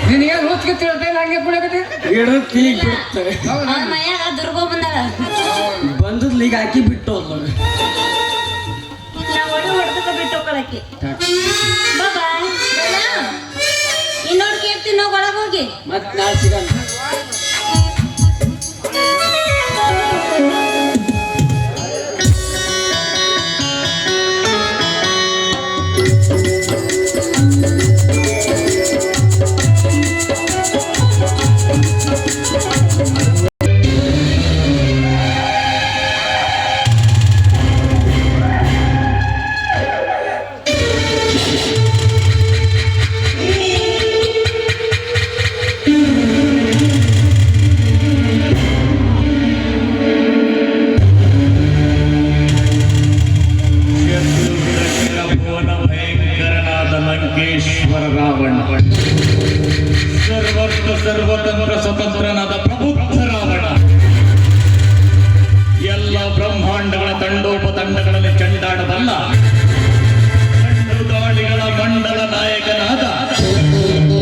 ನಿನಗೆ ಹೋಚ್ಕೆ ತಿಳ್ತೇನೆ ಹಂಗೆ ಬಿಡಕತ್ತೆ ಗಿಡಕ್ಕೆ ಈಗ ಬಿಡ್ತಾರೆ ಅವ್ರ ಮನ್ಯಾಗ ದುರ್ಗೋ ಬಂದಾಳ ಬಂದದ್ ಈಗ ಹಾಕಿ ಬಿಟ್ಟು ನಾವ್ ಒಡ ಹೊಡ್ದಕ್ಕ ಬಿಟ್ಟು ಹೋಗ್ಕೊಳಕ್ಕೆ ಬಾಬಾ ಇನ್ನೋಡ್ ಕೇಳ್ತೀನಿ ನಾವು ಒಳಗ್ ಹೋಗಿ ಮತ್ ನಾಳೆ ಸಿಗಲ್ಲ ಲಂಕೇಶ್ವರ ರಾವಣ ಸರ್ವತ್ರ ಸರ್ವತಂತ್ರ ಸ್ವತಂತ್ರನಾದ ಪ್ರಬುದ್ಧ ರಾವಣ ಎಲ್ಲ ಬ್ರಹ್ಮಾಂಡಗಳ ತಂಡೋಪತಂಡಗಳಲ್ಲಿ ಚಂಡಾಡಬಲ್ಲ ದಾಳಿಗಳ ಮಂಡಲ ನಾಯಕನಾದ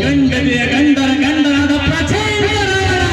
ಗಂಡನೆಯ ಗಂಡರ ಗಂಡನಾದ ಪ್ರಚಂಡ ರಾವಣ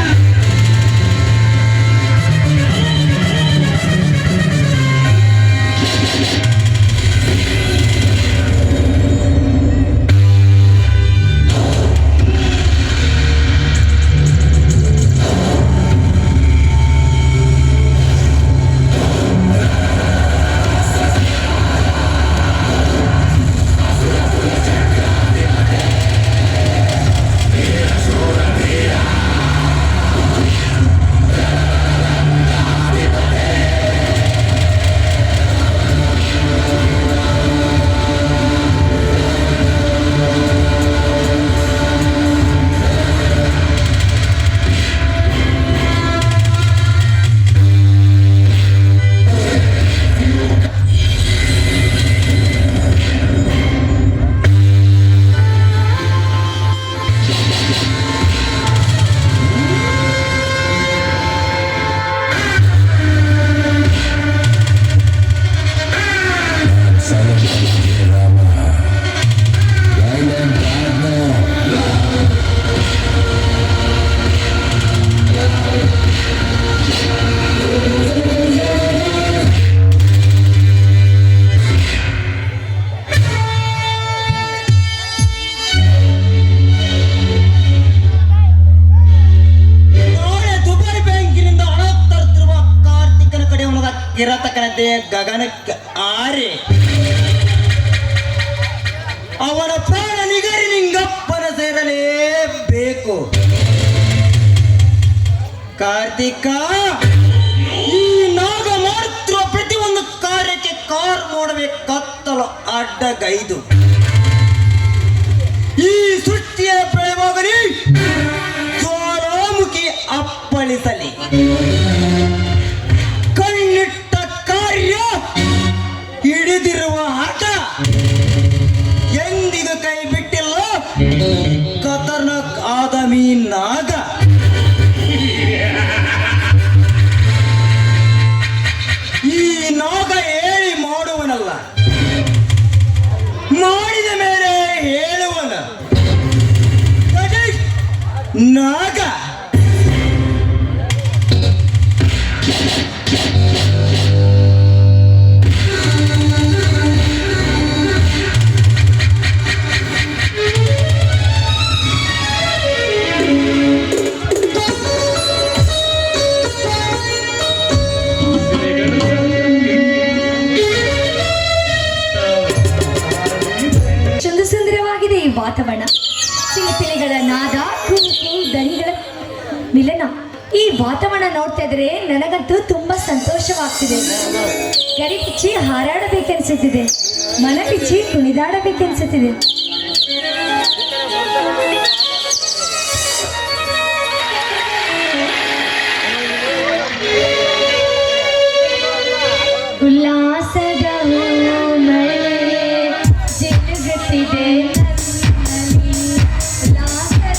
ಕಿರತಕನತೆ ಗಗನಕ್ಕೆ ಆರೆ ಅವನ ಪ್ರಾಣ ನಿಗರಿ ನಿಂಗಪ್ಪನ ಸೇರಲೇಬೇಕು. ಕಾರ್ತಿಕ, ಈ ನಾಗ ಮಾಡುತ್ತಿರುವ ಪ್ರತಿಯೊಂದು ಕಾರ್ಯಕ್ಕೆ ಕಾರ್ ಮಾಡಬೇಕು ಕತ್ತಲು ಅಡ್ಡಗೈದು. ಈ ಸೃಷ್ಟಿಯ ಪ್ರಳಯವಾಗಲಿ, ಜ್ವಾಲಾಮುಖಿ ಅಪ್ಪಳಿಸಲಿ. ಕಣ್ಣಿಟ್ಟ ಕಾರ್ಯ ಹಿಡಿದಿರುವ ಹಠ ಎಂದಿಗೂ ಕೈ ಬಿಟ್ಟಿಲ್ಲ. ಖತರ್ನಾಕ್ ಆದಮಿ ನಾಗ. ಈ ನಾಗ ಹೇಳಿ ಮಾಡುವನಲ್ಲ, ಮಾಡಿದ ಮೇಲೆ ಹೇಳುವನ ನಾಗ. ಸುಂದರವಾಗಿದೆ ಈ ವಾತಾವರಣ. ಚಿಲಿಪಿಲಿಗಳ ನಾದ, ಕೂಗು, ದನಿಗಳ ಮಿಲನ. ಈ ವಾತಾವರಣ ನೋಡ್ತಾ ಇದ್ರೆ ನನಗಂತೂ ತುಂಬಾ ಸಂತೋಷವಾಗ್ತಿದೆ. ಗರಿ ಬಿಚ್ಚಿ ಹಾರಾಡಬೇಕೆನ್ಸುತ್ತಿದೆ, ಮನ ಬಿಚ್ಚಿ ಕುಣಿದಾಡಬೇಕೆನ್ಸುತ್ತಿದೆ. ಉಲ್ಲಾಸದ ಮಳೆ ಜಿನುಗುತ್ತಿದೆ ನನ್ನಲ್ಲಿ. ಉಲ್ಲಾಸದ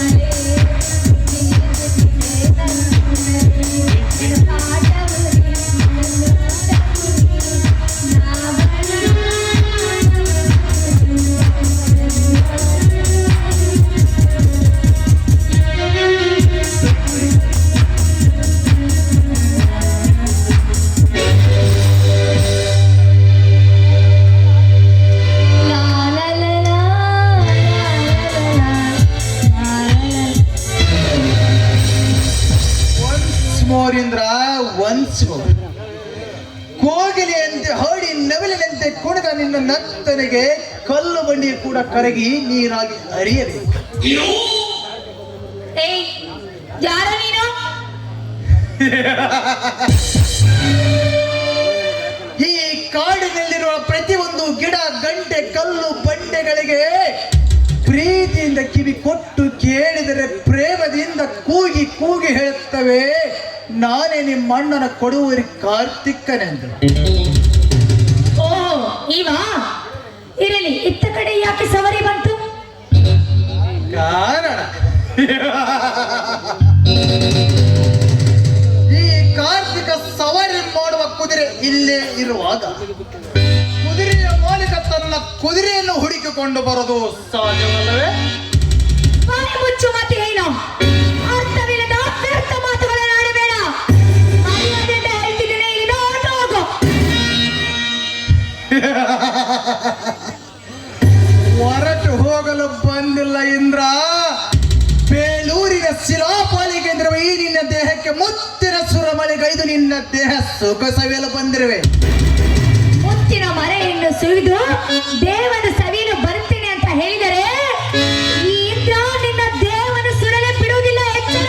ಮಳೆ ಜಿನುಗುತ್ತಿದೆ ನನ್ನಲ್ಲಿ. ಆಟವು ಮೋರಿಂದ್ರ ಒನ್ಸ್ ಕೋಗಿಲೆಯಂತೆ ಹಾಡಿ ನವಿಲಿನಂತೆ ಕುಣಿದ ನಿನ್ನ ನರ್ತನೆಗೆ ಕಲ್ಲು ಬಂಡಿ ಕೂಡ ಕರಗಿ ನೀರಾಗಿ ಹರಿಯಬೇಕು. ಯಾರ ನೀನು? ಈ ಕಾಡಿನಲ್ಲಿರುವ ಪ್ರತಿಯೊಂದು ಗಿಡ, ಗಂಟೆ, ಕಲ್ಲು, ಬಂಡೆಗಳಿಗೆ ಪ್ರೀತಿಯಿಂದ ಕಿವಿ ಕೊಟ್ಟು ಕೇಳಿದರೆ ಪ್ರೇಮದಿಂದ ಕೂಗಿ ಕೂಗಿ ಹೇಳುತ್ತವೆ, ನಾನೇ ನಿಮ್ಮ ಅಣ್ಣನ ಕೊಡುವರಿ ಕಾರ್ತಿಕನೆಂದು. ಓ ಇವಾ ಇರಲಿ, ಇತ್ತ ಕಡೆ ಯಾಕೆ ಸವಾರಿ ಬಂತು? ಕಾರಣ ಈ ಕಾರ್ತಿಕ ಸವಾರಿ ಮಾಡುವ ಕುದುರೆ ಇಲ್ಲೇ ಇರುವಾಗ ಕುದುರೆಯ ಮಾಲೀಕ ತನ್ನ ಕುದುರೆಯನ್ನು ಹುಡುಕಿಕೊಂಡು ಬರೋದು ಸಹಜವಲ್ಲವೇ? ಮುಚ್ಚು ಮತ್ತೆ ಏನು ಅರ್ಥವಿಲ್ಲದ ವ್ಯರ್ಥ ಮಾತುಗಳನ್ನು ಆಡಬೇಡ. ಮರ್ಯಾದೆಯಿಂದ ಹೇಳ್ತಿದ್ದೇನೆ, ಇಲ್ಲಿಂದ ಹೊರಟು ಹೋಗು. ಹೊರಟು ಹೋಗಲು ಬಂದಿಲ್ಲ ಇಂದ್ರ. ಬೇಲೂರಿನ ಶಿಲಾಪಾಲಿಕೆ ಎಂದಿರುವ ಈ ನಿನ್ನ ದೇಹಕ್ಕೆ ಮುತ್ತಿನ ಸುರಮಳೆಗೈದು ನಿನ್ನ ದೇಹ ಸುಖ ಸವಿಯಲು ಬಂದಿರುವೆ. ಮುತ್ತಿನ ಮರೆಯನ್ನು ಸುರಿದು ದೇವನ ಸವಿಯಲು ಬರುತ್ತೇನೆ ಅಂತ ಹೇಳಿದರೆ ಈ ಇಂದ್ರ ನಿನ್ನ ದೇವನ ಸುಡಲೆ ಬಿಡುವುದಿಲ್ಲ. ಎಚ್ಚರ.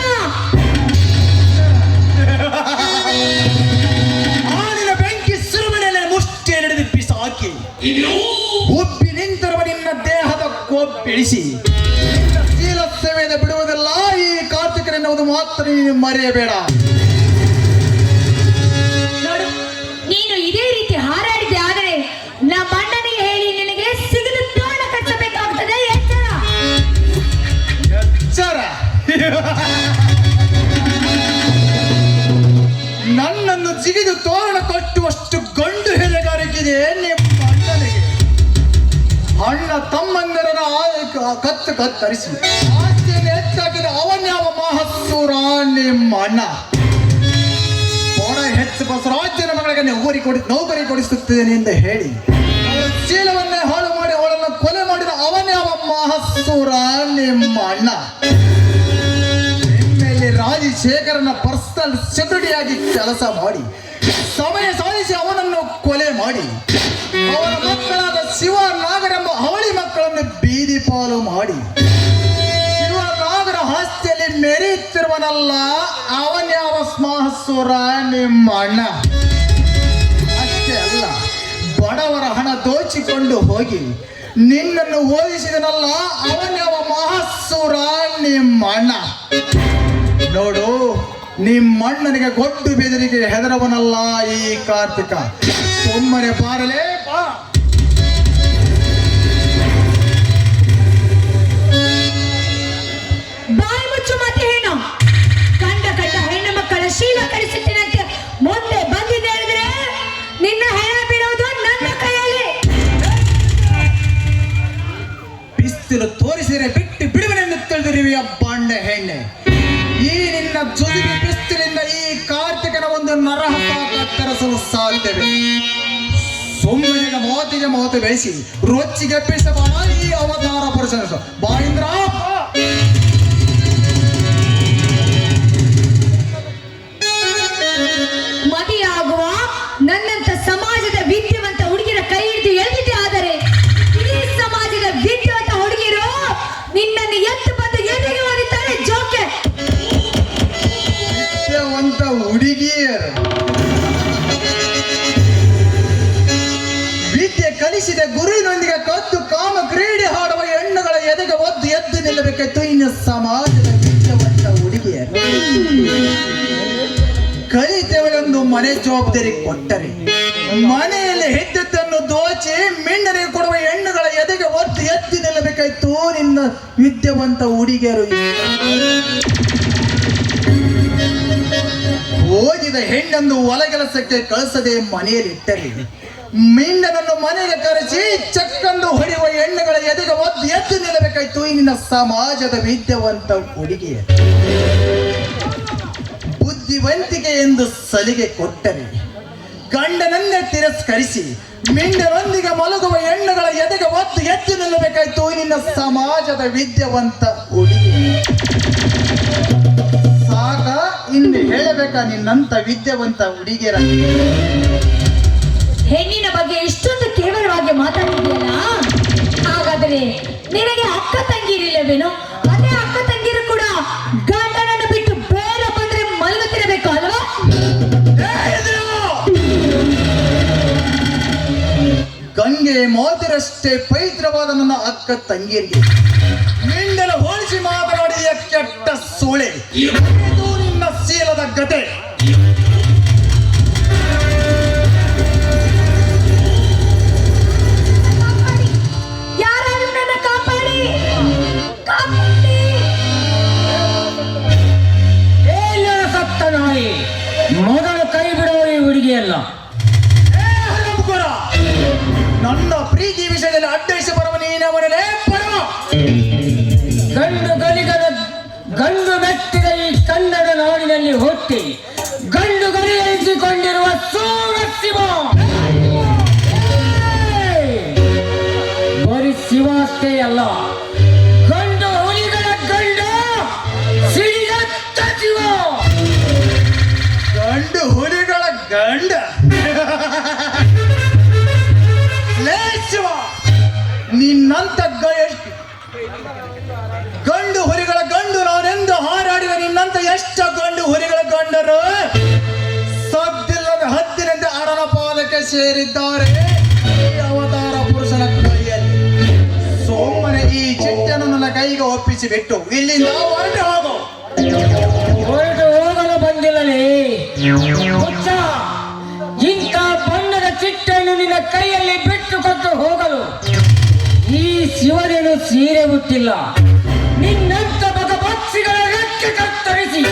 ಆನಿನ ಬೆಂಕಿ ಸುರುಮನೆಯಲ್ಲಿ ಮುಷ್ಟಿ ಹಿಡಿದು ಬಿಸಾಕಿ ಉಬ್ಬಿ ನಿಂತಿರುವ ನಿನ್ನ ದೇಹದ ಕೊಬ್ಬಿಳಿಸಿ ನಿನ್ನ ಶೀಲ ಸೇವೆಯನ್ನು ಬಿಡುವುದಿಲ್ಲ. ಈ ಕಾರ್ತಿಕನೆನ್ನುವುದು ಮಾತ್ರ ನೀನು ಮರೆಯಬೇಡ. ನೋಡು, ನೀನು ಇದೇ ರೀತಿ ಹಾರಾಡಿದೆ ಆದರೆ ನಮ್ಮ ಅಣ್ಣನಿಗೆ ಹೇಳಿ ನಿನಗೆ ಸಿಗದ ತೋರಣ ಕಟ್ಟಬೇಕಾಗ್ತದೆ. ಎಚ್ಚರ. ಎಚ್ಚರ. ನನ್ನನ್ನು ಜಿಗಿದು ತೋರಣ ಕಟ್ಟುವಷ್ಟು ಗಂಡು ಹೆಲೆಗಾರಿಕೆಇದೆ ನಿಮ್ಮ ಅಣ್ಣನಿಗೆ. ಅಣ್ಣ ತಮ್ಮಂದಿರನ ಕತ್ತರಿಸಿ ಆಸ್ತಿಯನ್ನು ಹೆಚ್ಚಾಕಿದ ಅವನ್ಯಾವ ಮಹತ್ಸೂರ ನಿಮ್ಮ ಅಣ್ಣ. ಹೆಚ್ಚು ಬಸವರಾಜ್ಯನ ಮಗಳಿಗೆ ನೌಕರಿ ಕೊಡಿಸುತ್ತೇನೆ ಎಂದು ಹೇಳಿ ಅವರ ಚೀಲವನ್ನೇ ಹಾಳು ಮಾಡಿ ಅವಳನ್ನು ಕೊಲೆ ಮಾಡಿದ ಅವನ್ಯಾವ ಮಹತ್ಸೂರ ನಿಮ್ಮ ಅಣ್ಣ. ನಿಮ್ಮೆಲ್ಲಿ ರಾಜಶೇಖರನ ಪರ್ಸನಲ್ ಸೆಕ್ರೆಟರಿಯಾಗಿ ಕೆಲಸ ಮಾಡಿ ಸಮಯ ಸಾಧಿಸಿ ಅವನನ್ನು ಕೊಲೆ ಮಾಡಿ ಅವನ ಮಕ್ಕಳಾದ ಶಿವ ನಾಗರೆಂಬ ಅವಳಿ ಮಕ್ಕಳನ್ನು ಬೀದಿ ಪಾಲು ಮಾಡಿ ಶಿವ ನಾಗರ ಹಾಸ್ತಿಯಲ್ಲಿ ಮೆರೆಯುತ್ತಿರುವನಲ್ಲ ಅವನ್ಯಾವ ಸ್ಮಾಸುರ ನಿಮ್ಮ ಅಣ್ಣ. ಅಷ್ಟೇ ಅಲ್ಲ, ಬಡವರ ಹಣ ದೋಚಿಕೊಂಡು ಹೋಗಿ ನಿನ್ನನ್ನು ಓದಿಸಿದನಲ್ಲ ಅವನ್ಯಾವ ಮಹಾಸುರ ನಿಮ್ಮ ಅಣ್ಣ. ನೋಡು, ನಿಮ್ಮಣ್ಣನಿಗೆ ಗೊಡ್ಡು ಬೆದರಿಗೆ ಹೆದರವನಲ್ಲ ಈ ಕಾರ್ತಿಕ. ಸುಮ್ಮನೆ ಬಾರಲೇ ಬಾ. ಬಾಯಿ ಮುಚ್ಚು ಮತ್ತೆ ಹೆಣ್ಣು ಕಂಡ ಹೆಣ್ಣು ಮಕ್ಕಳ ಶೀಲ ಕಳಿಸುತ್ತೇನಂತೆ ಮುಂದೆ ಬಂದಿದೆ ಹೇಳಿದ್ರೆ ನಿನ್ನ ಹೆಣ ಬಿಡೋದು ನನ್ನ ಕೈಯಲ್ಲಿ. ಬಿಸಿಲು ತೋರಿಸಿದರೆ ಬಿಟ್ಟು ಬಿಡುವನೆಂದು ತಿಳಿದಿರುವೆಯ ಬಾಂಡೆ ಹೆಣ್ಣೆ. ಈ ನಿನ್ನ ಜೊತೆಗೆ ಬಿಸಿಲಿಂದ ಈ ಕಾರ್ತಿಕನ ಒಂದು ನರಹಸ ಕತ್ತರಿಸಲು ಸಾಧ್ಯವೇ? ಸುಮ್ಮನಿಗೆ ಮಾತಿಗೆ ಮಾತು ಬೆಳೆಸಿ ರೊಚ್ಚಿಗೆ ಎಪ್ಪಿಸಬಾರ ಈ ಅವತಾರ ಪುರುಷನ ಬಾಯಿಂದ್ರ. ಮದುವೆಯಾಗುವ ನನ್ನಂತ ಸಮಾಜದ ವಿದ್ಯಾವಂತ ಹುಡುಗಿರ ಕೈ ಹಿಡಿದು ಎಳೆದಿದೆ. ಆದರೆ ಇಡೀ ಸಮಾಜದ ವಿದ್ಯಾವಂತ ಹುಡುಗಿರು ನಿನ್ನನ್ನು ಎತ್ತು ಬಂದು ಎದೆಗೆ ಹೊಡಿತಾರೆ ಜೋಕೆ. ವಿದ್ಯಾವಂತ ಹುಡುಗಿಯರು ವಿದ್ಯೆ ಕಲಿಸಿದ ಗುರುವಿನೊಂದಿಗೆ ಕದ್ದು ಕಾಮ ಕ್ರೀಡೆ ಹಾಡುವ ಹೆಣ್ಣುಗಳ ಎದೆಗೆ ಒದ್ದು ಎದ್ದು ನಿಲ್ಲಬೇಕಾಯ್ತು ಇನ್ನು ಸಮಾಜದ ವಿದ್ಯಾವಂತ ಹುಡುಗಿಯರು. ಕಲಿತೇವಳೆಂದು ಮನೆ ಜವಾಬ್ದಾರಿ ಕೊಟ್ಟರೆ ಮನೆಯಲ್ಲಿ ಹೆದ್ದದ್ದನ್ನು ದೋಚಿ ಮಿಂಡನಿಗೆ ಕೊಡುವ ಹೆಣ್ಣುಗಳ ಎದೆಗೆ ಒದ್ದು ಎದ್ದು ನಿಲ್ಲಬೇಕಾಯ್ತು ನಿನ್ನ ವಿದ್ಯಾವಂತ ಹುಡುಗಿಯರು. ಓದಿದ ಹೆಣ್ಣನ್ನು ಹೊಲಗೆಲಸಕ್ಕೆ ಕಳಿಸದೆ ಮನೆಯಲ್ಲಿ ಇಟ್ಟರೆ ಮಿಂಡನನ್ನು ಮನೆಗೆ ಕರೆಸಿ ಚಕ್ಕಂದು ಹೊಡೆಯುವ ಹೆಣ್ಣುಗಳ ಎದೆಗೆ ಒದ್ದು ಎದ್ದು ನಿಲ್ಲಬೇಕಾಯ್ತು ನಿನ್ನ ಸಮಾಜದ ವಿದ್ಯಾವಂತ ಹುಡುಗಿಯರು. ಬುದ್ಧಿವಂತಿಕೆ ಎಂದು ಸಲಿಗೆ ಕೊಟ್ಟರೆ ಗಂಡನನ್ನೇ ತಿರಸ್ಕರಿಸಿ ಮಿಂಡನೊಂದಿಗೆ ಮಲಗುವ ಹೆಣ್ಣುಗಳ ಎದೆಗೆ ಒದ್ದು ಎದ್ದು ನಿಲ್ಲಬೇಕಾಯ್ತು ನಿನ್ನ ಸಮಾಜದ ವಿದ್ಯಾವಂತ ಹುಡುಗಿ. ಸಾಕ ಇನ್ನು ಹೇಳಬೇಕಾ ನಿನ್ನಂತ ವಿದ್ಯಾವಂತ ಹುಡುಗಿಯರ? ಹೆಣ್ಣಿನ ಬಗ್ಗೆ ಇಷ್ಟೊಂದು ಕೇವಲವಾಗಿ ಮಾತಾಡಿದೆಯಲ್ಲ, ಹಾಗಾದರೆ ನಿನಗೆ ಅಕ್ಕ ತಂಗಿರಿಲ್ಲವೇನೋ? ಅದೇ ಅಕ್ಕ ತಂಗಿರು ಕೂಡ ಗಂಡನನ್ನು ಬಿಟ್ಟು ಬೇರೆ ಬಂದ್ರೆ ಮಲಗುತ್ತಿರಬೇಕು ಅಲ್ವಾ? ಗಂಗೆ ಮಾತಿರಷ್ಟೇ ಪವಿತ್ರವಾದ ನನ್ನ ಅಕ್ಕ ತಂಗಿಯರಿಗೆ ಮಿಂಡನ ಹೋಲಿಸಿ ಮಾತನಾಡಿದ ಕೆಟ್ಟ ಸೋಳೆ ಇದು ನಿನ್ನ ಶೀಲದ ಗತೆ. ಯಾರಾದ್ರೂ ನನ್ನ ಕಾಪಾಡಿ, ಕಾಪಾಡಿ. ಸತ್ತ ನಾಯಿ ಮೊದಲು ಕೈ ಬಿಡುವ ಈ ಹುಡುಗಿಯಲ್ಲ. ನನ್ನ ಪ್ರೀತಿ ವಿಷಯದಲ್ಲಿ ಅಡ್ಡಯಿಸಿ ಬರುವ ನೀನವರೇ ಬರುವ ಗಂಡು ಮೆಟ್ಟಿದ ಈ ಕನ್ನಡ ನಾಡಿನಲ್ಲಿ ಹುಟ್ಟಿ ಗಂಡು ಗರಿ ಎನಿಸಿಕೊಂಡಿರುವ ಶಿವ. ಬರೀ ಶಿವ ಅಷ್ಟೇ ಅಲ್ಲ, ಗಂಡು ಹುಲಿಗಳ ಗಂಡ ಸಿಡಿಯತ್ತ ಶಿವ. ಗಂಡು ಹುಲಿಗಳ ಗಂಡ ಶಿವ. ನಿನ್ನಂತ ಗಂಡು ಹುಲಿಗಳ ಗಂಡು ನಾನೆಂದು ಹಾರಾಡಿದ ನಿನ್ನಂತ ಎಷ್ಟು ಗಂಡು ಹುಲಿಗಳ ಗಂಡರು ಸದ್ದಿಲ್ಲದ ಹದ್ದಿನಂತೆ ಅರಣ ಪಾದಕ್ಕೆ ಸೇರಿದ್ದಾರೆ ಈ ಅವತಾರ ಪುರುಷನ ಕೈಯಲ್ಲಿ. ಸೋಮನೆ ಈ ಚಿಟ್ಟನ್ನು ನನ್ನ ಕೈಗೆ ಒಪ್ಪಿಸಿ ಬಿಟ್ಟು ಇಲ್ಲಿಂದ ಹೊರಟು ಹೋಗಲು ಬಂದಿಲ್ಲಲೇ ಹುಚ್ಚ. ಇಂಥ ಬಣ್ಣದ ಚಿಟ್ಟನ್ನು ನಿನ್ನ ಕೈಯಲ್ಲಿ ಬಿಟ್ಟುಕೊಟ್ಟು ಹೋಗಲು ಈ ಶಿವನೇನು ಸೀರೆ ಹುಟ್ಟಿಲ್ಲ. ನಿನ್ನಂತ ಭಗಭಕ್ಷಿಗಳ ರೆಕ್ಕೆ ಕತ್ತರಿಸಿ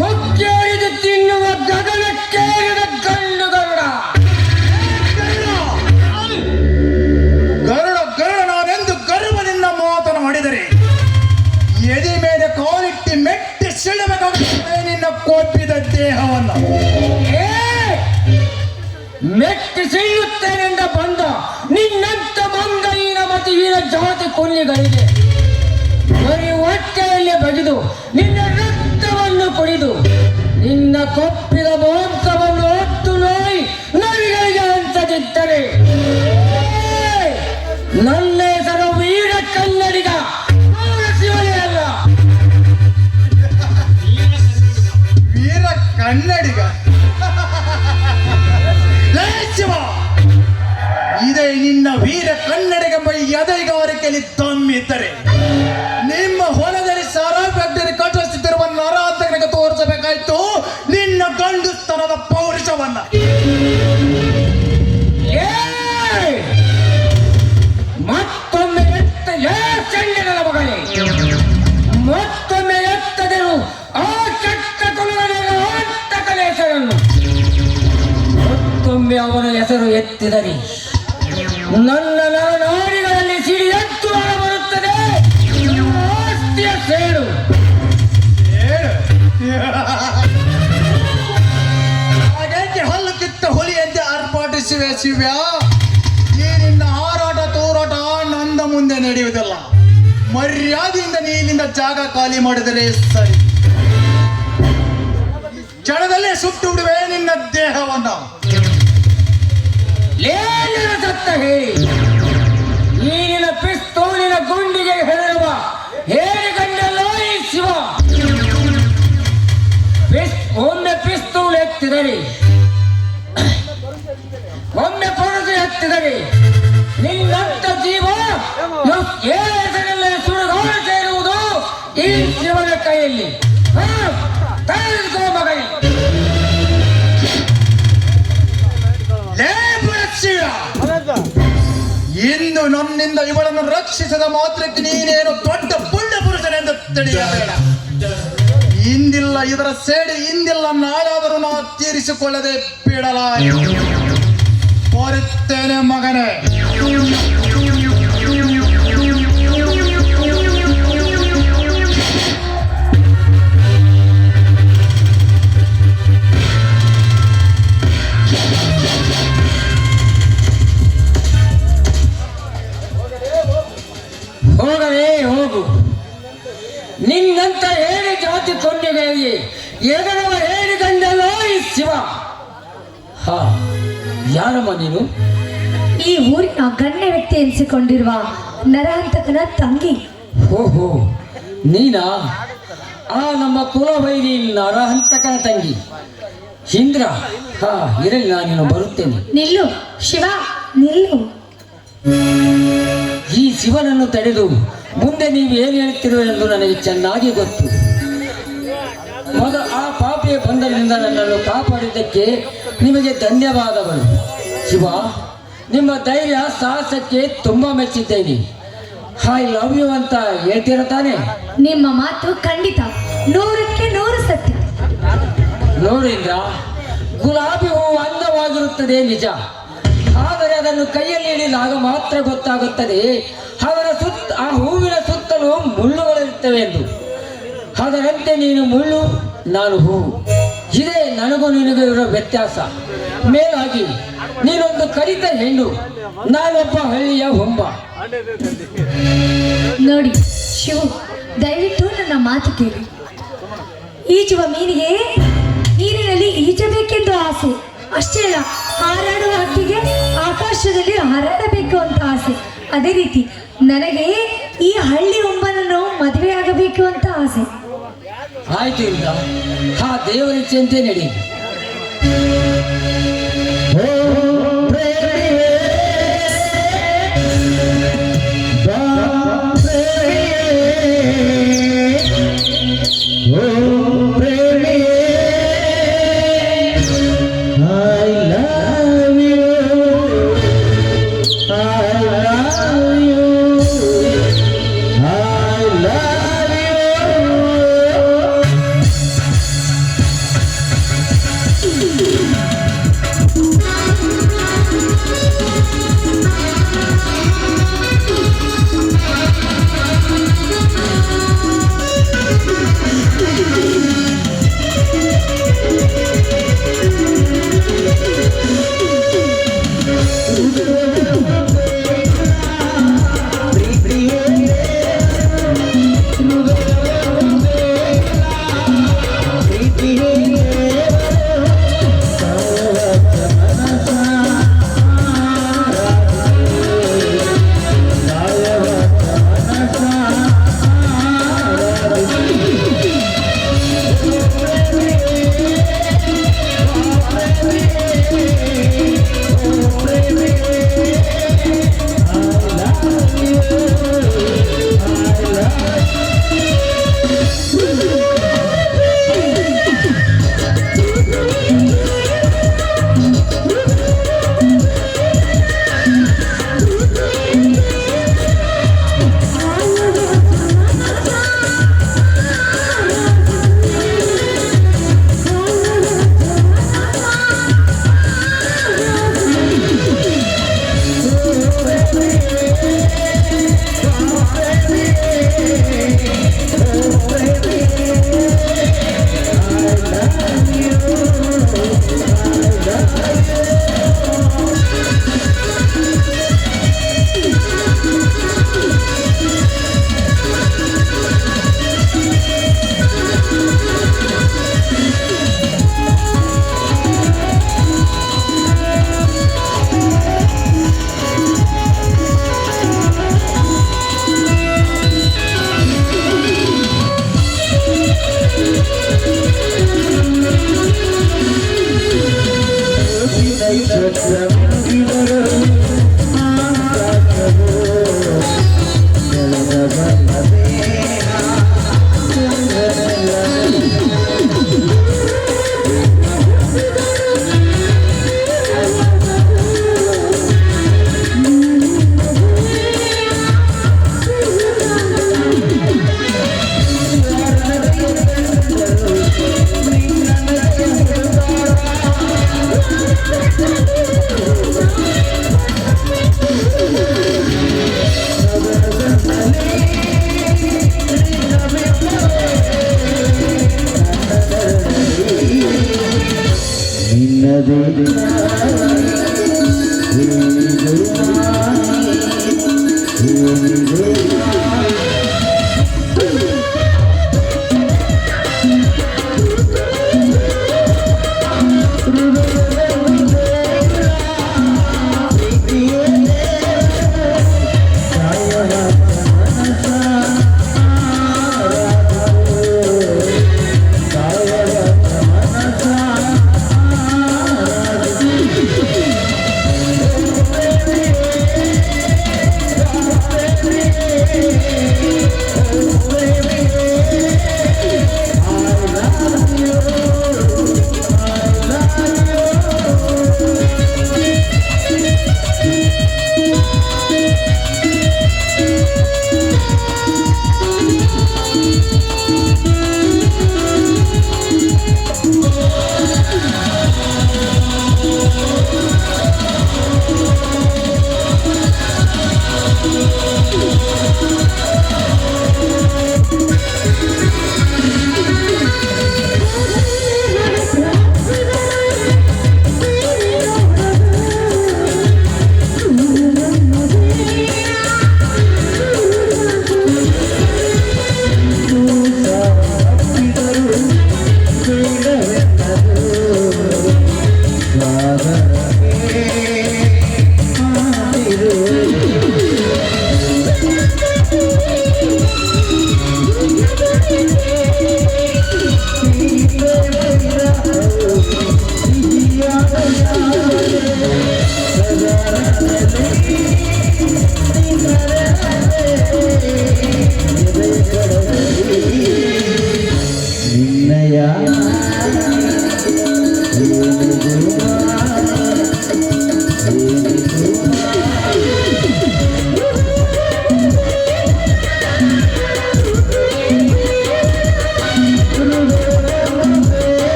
ಹೊಕ್ಕೇರಿದು ತಿನ್ನುವ ಗಗನಕ್ಕೇರಿದ ಗಂಡು ಗರುಡ. ಗರುಡ ನಾನೆಂದು ಗರ್ವದಿಂದ ಮಾತನಾಡಿದರೆ ಎದೆ ಮೇಲೆ ಕಾಲಿಟ್ಟು ಮೆಟ್ಟಿ ಸಿಡಬೇಕಾಗುತ್ತದೆ ನಿನ್ನ ಕೊಬ್ಬಿದ ದೇಹವನ್ನು. ಮೆಟ್ಟಿ ಸಿಳ್ಳುತ್ತೇನೆಂದ ಬಂದ ನಿನ್ನಂತ ಮಂಗೈನ ಮತಿಹೀನ ಜಾತಿ ಕೊಲ್ಲಿಗಳಿಗೆ ಬರೀ ಹೊಟ್ಟೆಯಲ್ಲಿ ಬಗೆದು ನಿನ್ನ ರಕ್ತವನ್ನು ಕುಡಿದು ನಿನ್ನ ಕೊಪ್ಪಿದ ಮಾಂಸವನ್ನು ನನ್ನ ಹೆಸರು ವೀರ ಕನ್ನಡಿಗ, ಶಿವನೇ ಅಲ್ಲ. ವೀರ ಕನ್ನಡಿಗ. ಲೇ ಶಿವ, ಇದೇ ನಿನ್ನ ವೀರ ಕನ್ನಡಿಗ ಎದೆಗಾರಿಕೆಯಲ್ಲಿ ದಮ್ಮಿದ್ದರೆ ನಿಮ್ಮ ಹೊಲದಲ್ಲಿ ಸಾರಾ ಫ್ಯಾಕ್ಟರಿ ಕಟ್ಟಿಸುತ್ತಿರುವ ನರಾಂತಕನಿಗೆ ತೋರಿಸಬೇಕಾಯ್ತು ನಿನ್ನ ಗಂಡುಸ್ತನದ ಪೌರುಷವನ್ನ. ಮತ್ತೊಮ್ಮೆ ಎತ್ತ ಚಂಡನ ಮಗನೇ, ಮತ್ತೊಮ್ಮೆ ಎತ್ತದರು ಆ ಕೆಟ್ಟ ಕೊಲಗಡೆಯ ಹೆಸರನ್ನು. ಮತ್ತೊಮ್ಮೆ ಅವನ ಹೆಸರು ಎತ್ತಿದರೆ ನನ್ನ ನರನಾಡಿಗಳಲ್ಲಿ ಸಿಡಿ ಎತ್ತು ಬರುತ್ತದೆ. ಆಸ್ತಿಯ ಸೇಡು. ಹಾಗಾಗಿ ಹಲ್ಲು ಕಿತ್ತ ಹುಲಿಯಂತೆ ಆರ್ಭಟಿಸುವೆ ಶಿವ್ಯ. ಈ ನಿನ್ನ ಹಾರಾಟ ತೋರಾಟ ನಂದ ಮುಂದೆ ನಡೆಯುವುದಿಲ್ಲ. ಮರ್ಯಾದೆಯಿಂದ ನೀನಿಂದ ಜಾಗ ಖಾಲಿ ಮಾಡಿದರೆ ಸರಿ. ಕ್ಷಣದಲ್ಲೇ ಸುಟ್ಟು ಬಿಡುವೆ ನಿನ್ನ ದೇಹವನ್ನ. ಲೇಲಿನ ಸತ್ತ ಹೇಳಿ ನೀನಿನ ಪಿಸ್ತೂಲಿನ ಗುಂಡಿಗೆ ಹೆದರುವ ಹೇಳಿ ಗಂಡಲ್ಲ ಈ ಶಿವ. ಒಮ್ಮೆ ಪಿಸ್ತೂಲ್ ಎತ್ತಿದರೆ, ಒಮ್ಮೆ ಪೊರಸು ಎತ್ತಿದರೆ ನಿನ್ನಂತ ಜೀವ ಹೆಸರಲ್ಲೇ ಸುಡುಗಾಡ ಸೇರುವುದು ಈ ಶಿವನ ಕೈಯಲ್ಲಿ. ತಡೆದುಕೋ ಮಗನೇ. ಇಂದು ನನ್ನಿಂದ ಇವಳನ್ನು ರಕ್ಷಿಸದ ಮಾತ್ರಕ್ಕೆ ನೀನೇನು ದೊಡ್ಡ ಪುಣ್ಯ ಪುರುಷನೆಂದು ತಿಳಿಯಬೇಡ. ಇಂದಿಲ್ಲ ಇದರ ಸೇಡಿ, ಇಂದಿಲ್ಲ ನಾಳಾದರೂ ನಾ ತೀರಿಸಿಕೊಳ್ಳದೆ ಬಿಡಲ. ಕೋರುತ್ತೇನೆ ಮಗನೇ. ಹೋಗಲೇ ಹೋಗು. ನಿನ್ನಂತ ಹೇಳಿ ಜಾತಿ ಕೊಂಡಿಗಳಿಗೆ ಎಗರವ ಹೇಳಿ ಗಂಡಲ್ಲ ಈ ಶಿವ. ಹಾ, ಯಾರಮ್ಮ ನೀನು? ಈ ಊರಿನ ಗಣ್ಯ ವ್ಯಕ್ತಿ ಎನಿಸಿಕೊಂಡಿರುವ ನರಹಂತಕನ ತಂಗಿ. ಓಹೋ, ನೀನಾ? ಆ ನಮ್ಮ ಕುಲವೈರಿ ನರಹಂತಕನ ತಂಗಿ ಇಂದ್ರ. ಹಾ, ಇರಲಿ, ನಾನೇನು ಬರುತ್ತೇನೆ. ನಿಲ್ಲು ಶಿವ, ನಿಲ್ಲು. ಈ ಶಿವನನ್ನು ತಡೆದು ಮುಂದೆ ನೀವು ಏನು ಹೇಳ್ತಿರೋ ಎಂದು ನನಗೆ ಚೆನ್ನಾಗಿ ಗೊತ್ತು. ಆ ಪಾಪಿಯ ಬಂಧನದಿಂದ ನನ್ನನ್ನು ಕಾಪಾಡಿದ್ದಕ್ಕೆ ನಿಮಗೆ ಧನ್ಯವಾದಗಳು ಶಿವ. ನಿಮ್ಮ ಧೈರ್ಯ ಸಾಹಸಕ್ಕೆ ತುಂಬಾ ಮೆಚ್ಚಿದ್ದೇನೆ. ಐ ಲವ್ ಯು ಅಂತ ಹೇಳ್ತೀರ ತಾನೆ? ನಿಮ್ಮ ಮಾತು ಖಂಡಿತ 100ಕ್ಕೆ 100 ಸತ್ಯ. ನೋಡಿದ್ರ, ಗುಲಾಬಿ ಹೂವು ಅಂದವಾಗಿರುತ್ತದೆ ನಿಜ, ಆದರೆ ಅದನ್ನು ಕೈಯಲ್ಲಿ ಹಿಡಿದಾಗ ಮಾತ್ರ ಗೊತ್ತಾಗುತ್ತದೆ ಆ ಹೂವಿನ ಸುತ್ತಲೂ ಮುಳ್ಳುಗಳಿರುತ್ತವೆ ಎಂದು. ಅದರಂತೆ ನೀನು ಮುಳ್ಳು, ನಾನು ಹೂವು. ಇದೇ ನನಗೂ ನಿನಗೂ ಇರೋ ವ್ಯತ್ಯಾಸ. ಮೇಲಾಗಿ ನೀನೊಂದು ಕರಿತ ಹೆಣ್ಣು, ನಾನೊಬ್ಬ ಹಳ್ಳಿಯ ಹೊಂಬ. ನೋಡಿ ಶಿವು, ದಯವಿಟ್ಟು ನನ್ನ ಮಾತು ಕೇಳಿ. ಈಜುವ ಮೀನಿಗೆ ನೀರಿನಲ್ಲಿ ಈಜಬೇಕೆಂದು ಆಸೆ, ಅಷ್ಟೇ ಅಲ್ಲ ಹಾರಾಡುವ ಹಕ್ಕಿಗೆ ಆಕಾಶದಲ್ಲಿ ಹಾರಾಡಬೇಕು ಅಂತ ಆಸೆ. ಅದೇ ರೀತಿ ನನಗೆ ಈ ಹಳ್ಳಿ ಹೊಂಬನನ್ನು ಮದುವೆಯಾಗಬೇಕು ಅಂತ ಆಸೆ. ಆಯ್ತು ಇಲ್ಲ, ಆ ದೇವರಿಚ್ಛೆಯಂತೆ ನಡಿ.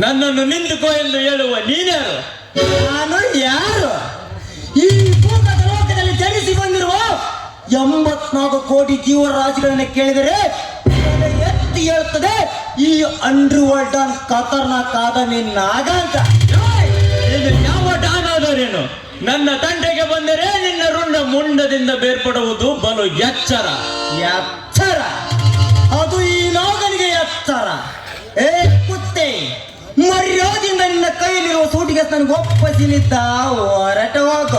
ನನ್ನನ್ನು ನಿಂತುಕೋ ಎಂದು ಹೇಳುವ ನೀನ್ಯಾರು? ನಾನು ಯಾರು? ಈ ಭೂಗತ ಲೋಕದಲ್ಲಿ ಜನಿಸಿ ಬಂದಿರುವ 84 ಕೋಟಿ ಜೀವರಾಶಿಗಳನ್ನ ಕೇಳಿದರೆ ತಲೆ ಎತ್ತಿ ಹೇಳುತ್ತದೆ ಈ ಅಂಡರ್ ವರ್ಲ್ಡ್ ಡಾನ್ ಖತರ್ನಾಕ್ ಆದಮಿ ನಾಗ ಅಂತ. ಇದು ಯಾವ ಡಾನ್ ಆದರೇನು? ನನ್ನ ತಂಟೆಗೆ ಬಂದರೆ ನಿನ್ನ ರುಂಡ ಮುಂಡದಿಂದ ಬೇರ್ಪಡುವುದು ಬಲು ಎಚ್ಚರ. ಎಚ್ಚರ? ಅದು ಈ ನಾಗನಿಗೆ ಎಚ್ಚರ. ಏ ಕುತ್ತೆ, ಮರ್ಯಾದಿಂದ ನಿನ್ನ ಕೈಯಲ್ಲಿರುವ ಸೂಟಿಗೆ ನನಗೆ ಒಪ್ಪಸಿಲಿದ್ದ ಹೊರಟ ಹೋಗ.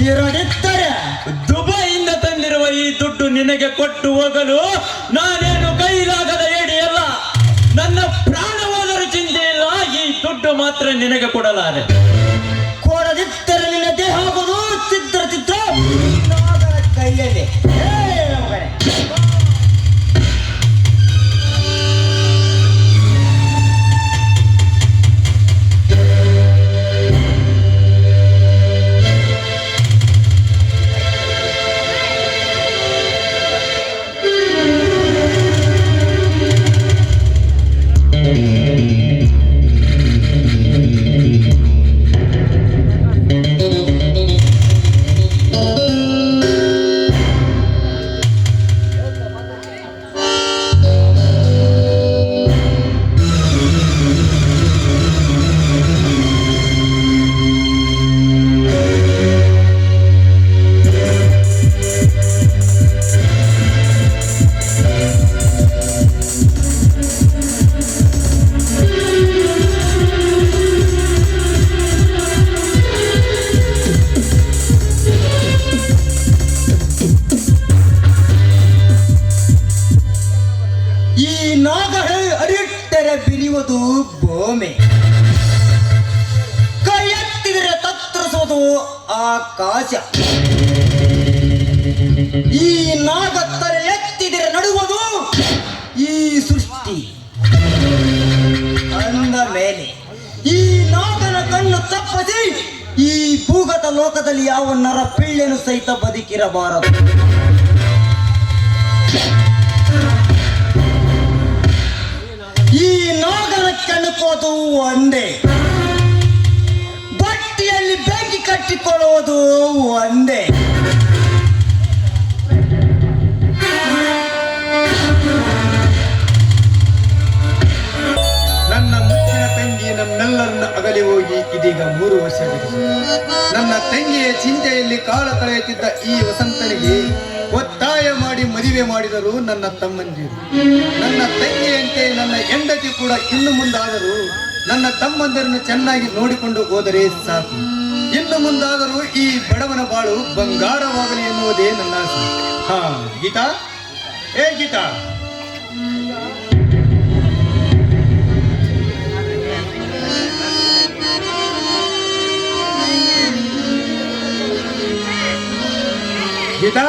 ಇರದಿದ್ದರೆ ದುಬೈಯಿಂದ ತಂದಿರುವ ಈ ದುಡ್ಡು ನಿನಗೆ ಕೊಟ್ಟು ಹೋಗಲು ನಾನೇನು ಕೈಲಾಗದ ಏಡಿಯಲ್ಲ. ನನ್ನ ಪ್ರಾಣ ಹೋದರೂ ಚಿಂತೆ ಇಲ್ಲ, ಈ ದುಡ್ಡು ಮಾತ್ರ ನಿನಗೆ ಕೊಡಲಾರೆ. ಕೊಡದಿದ್ದರೆ ನಿನ್ನ ದೇಹ ಆಗೋದು ಚಿತ್ರ ಚಿತ್ರ ನಾಗನ ಕೈಯಲ್ಲಿ. ಆಕಾಶ. ಈ ನಾಗ ತಲೆ ಎತ್ತಿದರೆ ನಡುವುದು ಈ ಸೃಷ್ಟಿ. ಅಂದ ಮೇಲೆ ಈ ನಾಗನ ಕಣ್ಣು ತಪ್ಪಸಿ ಈ ಭೂಗತ ಲೋಕದಲ್ಲಿ ಯಾವ ನರ ಪಿಳ್ಳೆನು ಸಹಿತ ಬದುಕಿರಬಾರದು. ಈ ನಾಗನ ಕೆಣಕೋದು ಒಂದೇ, ಬಟ್ಟೆಯಲ್ಲಿ ಬೆಂಕಿ ಕಟ್ಟಿಕೊಳ್ಳುವುದು ಒಂದೇ. ನನ್ನ ಮುಚ್ಚಿನ ತಂಗಿ ನಮ್ಮೆಲ್ಲರನ್ನ ಅಗಲಿ ಹೋಗಿ ಇದೀಗ 3 ವರ್ಷ ಗತಿಸಿದೆ. ನನ್ನ ತಂಗಿಯ ಚಿಂತೆಯಲ್ಲಿ ಕಾಲ ಕಳೆಯುತ್ತಿದ್ದ ಈ ವಸಂತನಿಗೆ ಒತ್ತಾಯ ಮಾಡಿ ಮದುವೆ ಮಾಡಿದರು ನನ್ನ ತಮ್ಮಂದಿರು. ನನ್ನ ತಂಗಿಯಂತೆ ನನ್ನ ಹೆಂಡತಿ ಕೂಡ ಇನ್ನು ಮುಂದಾದರೂ ನನ್ನ ತಮ್ಮಂದಿರನ್ನು ಚೆನ್ನಾಗಿ ನೋಡಿಕೊಂಡು ಹೋದರೆ ಸಾಕು. ಇನ್ನು ಮುಂದಾದರೂ ಈ ಬಡವನ ಬಾಳು ಬಂಗಾರವಾಗಲಿ ಎನ್ನುವುದೇ ನನ್ನ ಆಸೆ. ಹಾ ಗೀತಾ, ಏ ಗೀತಾ, ಗೀತಾ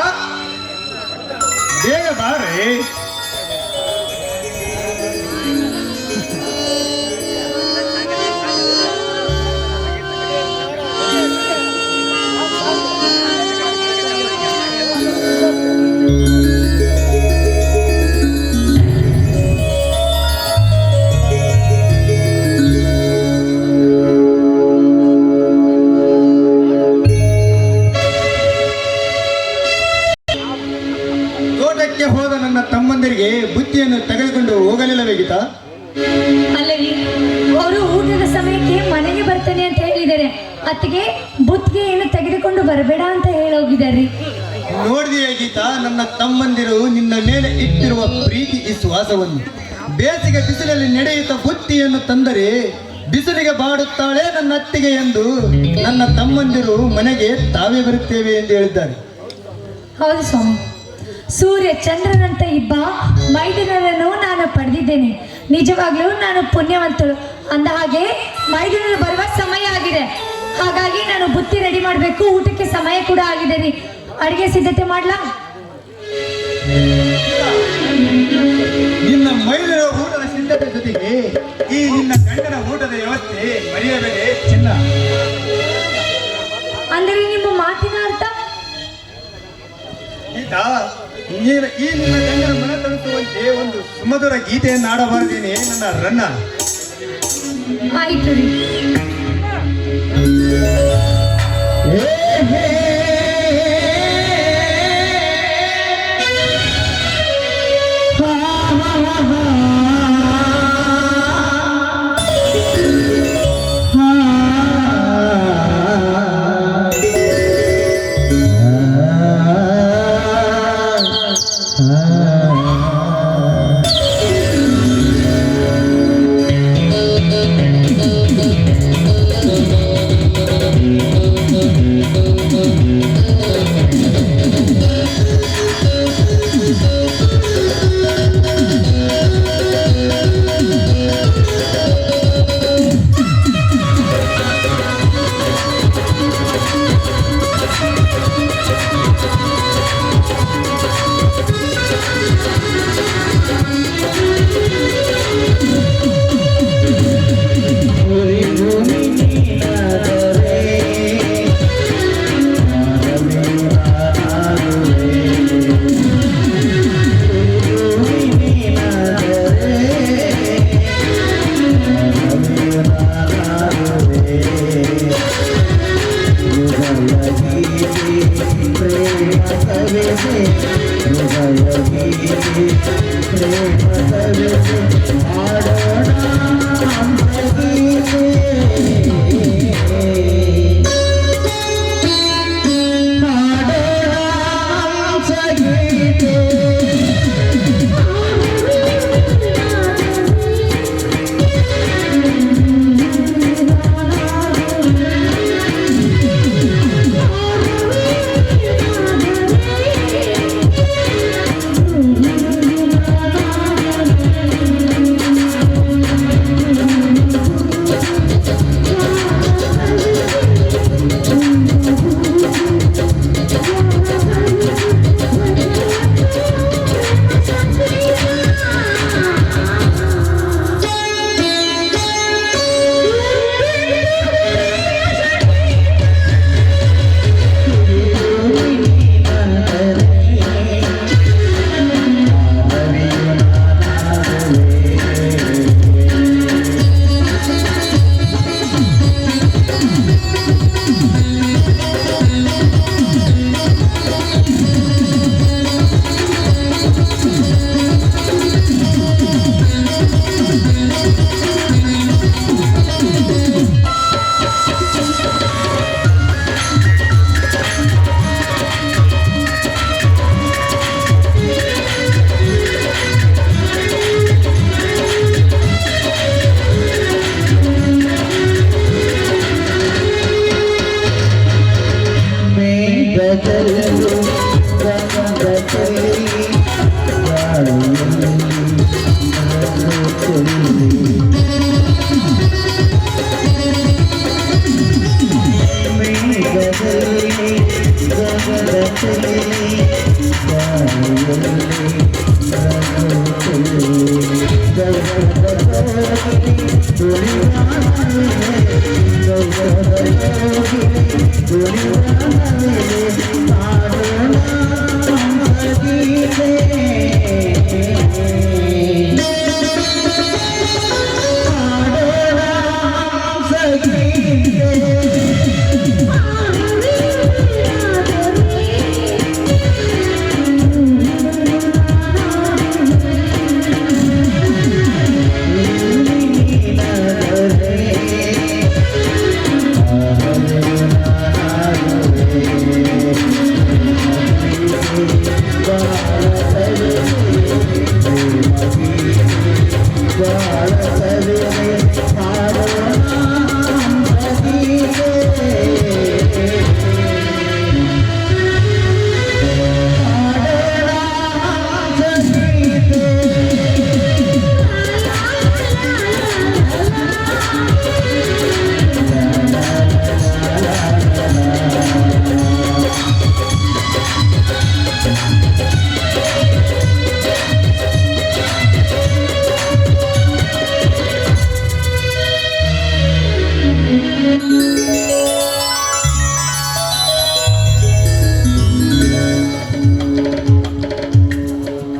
ಬೇಗ ಬಾರೆ. ತೋಟಕ್ಕೆ ಹೋದ ನನ್ನ ತಮ್ಮಂದಿರಿಗೆ ಬುತ್ತಿಯನ್ನು ತೆಗೆದುಕೊಂಡು ಹೋಗಲಿಲ್ಲವೇ ಗೀತಾ? ಅಲ್ಲರಿ, ಅವರು ಊಟದ ಸಮಯಕ್ಕೆ ಮನೆಗೆ ಬರ್ತಾನೆ ಅಂತ ಹೇಳಿದ್ದಾರೆ. ಅತ್ತಿಗೆ ಬುತ್ತಿಗೆ ಏನು ತೆಗೆದುಕೊಂಡು ಬರಬೇಡ ಅಂತ ಹೇಳೋಗಿದ್ದಾರೆ. ನೋಡಿದೆಯೇ ಗೀತಾ, ನನ್ನ ತಮ್ಮಂದಿರು ನಿನ್ನ ಮೇಲೆ ಇಟ್ಟಿರುವ ಪ್ರೀತಿ ವಿಶ್ವಾಸವನ್ನು. ಬೇಸಿಗೆ ಬಿಸಿಲಲ್ಲಿ ನಡೆಯುತ್ತ ಬುತ್ತಿಯನ್ನು ತಂದರೆ ಬಿಸಿಲಿಗೆ ಬಾಡುತ್ತಾಳೆ ನನ್ನ ಅತ್ತಿಗೆ ಎಂದು ನನ್ನ ತಮ್ಮಂದಿರು ಮನೆಗೆ ತಾವೇ ಬರುತ್ತೇವೆ ಎಂದು ಹೇಳಿದ್ದಾರೆ. ಹೌದು ಸ್ವಾಮಿ, ಸೂರ್ಯ ಚಂದ್ರನಂತ ಇಬ್ಬ ಮೈದುನರನ್ನು ನಾನು ಪಡೆದಿದ್ದೇನೆ. ನಿಜವಾಗ್ಲೂ ನಾನು ಪುಣ್ಯವಂತಳು. ಅಂದ ಹಾಗೆ ಮೈದುನರು ಬರುವ ಸಮಯ ಆಗಿದೆ. ಹಾಗಾಗಿ ನಾನು ಬುತ್ತಿ ರೆಡಿ ಮಾಡಬೇಕು. ಊಟಕ್ಕೆ ಸಮಯ ಕೂಡ ಆಗಿದೆ ರೀ. ಅಡಿಗೆ ಸಿದ್ಧತೆ ಮಾಡ್ಲಾ? ನಿನ್ನ ಮೈಲಿನ ಊಟದ ಸಿದ್ಧತೆ ಜೊತೆಗೆ ಈ ನಿನ್ನ ಗಂಡನ ಊಟದ ವ್ಯವಸ್ಥೆ ಮರೆಯಬೇಡಿ ಚಿನ್ನ. ಅಂದರೆ ನಿಮ್ಮ ಮಾತಿನ ಅರ್ಥ? ಗೀತಾ, ನೀನು ಈ ನಿನ್ನ ಗಂಡನ ಮನ ತಲುಪುವಂತೆ ಒಂದು ಸುಮಧುರ ಗೀತೆಯನ್ನು ಆಡಬಾರದೇನೆ ನನ್ನ ರನ್ನ. ಆಯ್ತು ರೀ.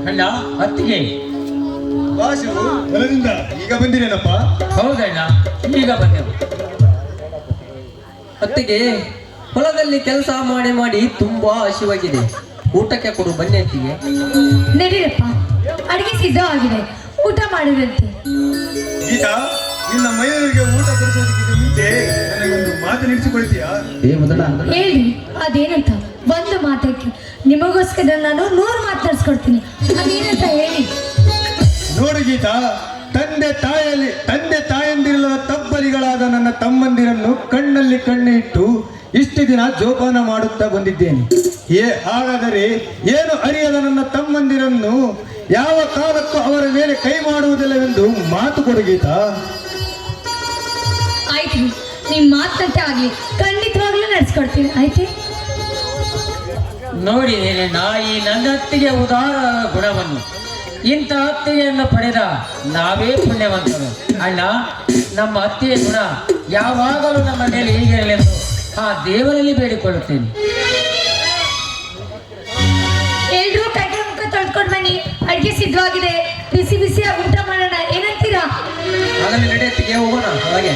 ಅಣ್ಣ ಅತ್ತಿಗೆ ಶಿವು ಹೊಲದಿಂದ ಈಗ ಬಂದಿರೇನಪ್ಪ? ಹೌದಣ್ಣ ಈಗ ಬಂದೆವು. ಅತ್ತಿಗೆ ಹೊಲದಲ್ಲಿ ಕೆಲಸ ಮಾಡಿ ಮಾಡಿ ತುಂಬಾ ಹಸಿವಾಗಿದೆ, ಊಟಕ್ಕೆ ಕೊಡು ಬನ್ನಿ ಅತ್ತಿಗೆ. ನಡೀರಪ್ಪ, ಅಡಿಗೆ ಸಿದ್ಧವಾಗಿದೆ, ಊಟ ಮಾಡಿರಂತೆ. ಗೀತಾ, ನಿನ್ನ ಮೈಯವರಿಗೆ ಊಟ ಕೊಡಿಸೋದಕ್ಕಿಂತ ಮುಂಚೆ ನನಗೊಂದು ಮಾತು ನಿಲ್ಲಿಸಿಕೊಳ್ತೀಯಾ? ಹೇಳಿ ಅದೇನಂತ. ಒಂದು ಮಾತಕ್ಕೆ ನಿಮಗೋಸ್ಕರ ನಾನು 100 ಮಾತಾಡ್ಸ್ಕೊಡ್ತೀನಿ. ಅದೇನಂತ ಹೇಳಿ. ನೋಡು ಗೀತಾ, ತಂದೆ ತಾಯಂದಿರುವ ತಬ್ಬಲಿಗಳಾದ ನನ್ನ ತಮ್ಮಂದಿರನ್ನು ಕಣ್ಣಲ್ಲಿ ಕಣ್ಣಿಟ್ಟು ಇಷ್ಟು ದಿನ ಜೋಪಾನ ಮಾಡುತ್ತಾ ಬಂದಿದ್ದೇನೆ. ಹಾಗಾದರೆ ಏನು ಅರಿಯದ ನನ್ನ ತಮ್ಮಂದಿರನ್ನು ಯಾವ ಕಾಲಕ್ಕೂ ಅವರ ಮೇಲೆ ಕೈ ಮಾಡುವುದಿಲ್ಲವೆಂದು ಮಾತು ಕೊಡು ಗೀತಾ. ಆಯ್ತು, ನಿಮ್ ಮಾತಂತೆ ಆಗ್ಲಿ, ಖಂಡಿತವಾಗ್ಲೂ ನಡೆಸ್ಕೊಡ್ತೀನಿ. ಆಯ್ತು. ನೋಡಿದ್ದೇನೆ ಈ ನನ್ನ ಅತ್ತಿಗೆ ಉದಾರ ಗುಣವನ್ನು. ಇಂಥ ಅತ್ತಿಗೆಯನ್ನು ಪಡೆದ ನಾವೇ ಪುಣ್ಯವಂತರು. ಅಣ್ಣ, ನಮ್ಮ ಅತ್ತಿಗೆ ಗುಣ ಯಾವಾಗಲೂ ನಮ್ಮ ಮೇಲೆ ಹೀಗಿರಲೆಂದು ಆ ದೇವರಲ್ಲಿ ಬೇಡಿಕೊಳ್ಳುತ್ತೇನೆ. ಎಲ್ರೂ ಕೈಗೆ ಮುಖ ತೊಳ್ಕೊಂಡು ಬನ್ನಿ, ಅಡಿಗೆ ಸಿದ್ಧವಾಗಿದೆ, ಬಿಸಿ ಬಿಸಿಯಾಗಿ ಊಟ ಮಾಡೋಣ. ಏನಂತೀರಾ? ಹಾಗಾದ್ರೆ ನಡೆಯತ್ತಿಗೆ ಹೋಗೋಣ ಹಾಗೆ.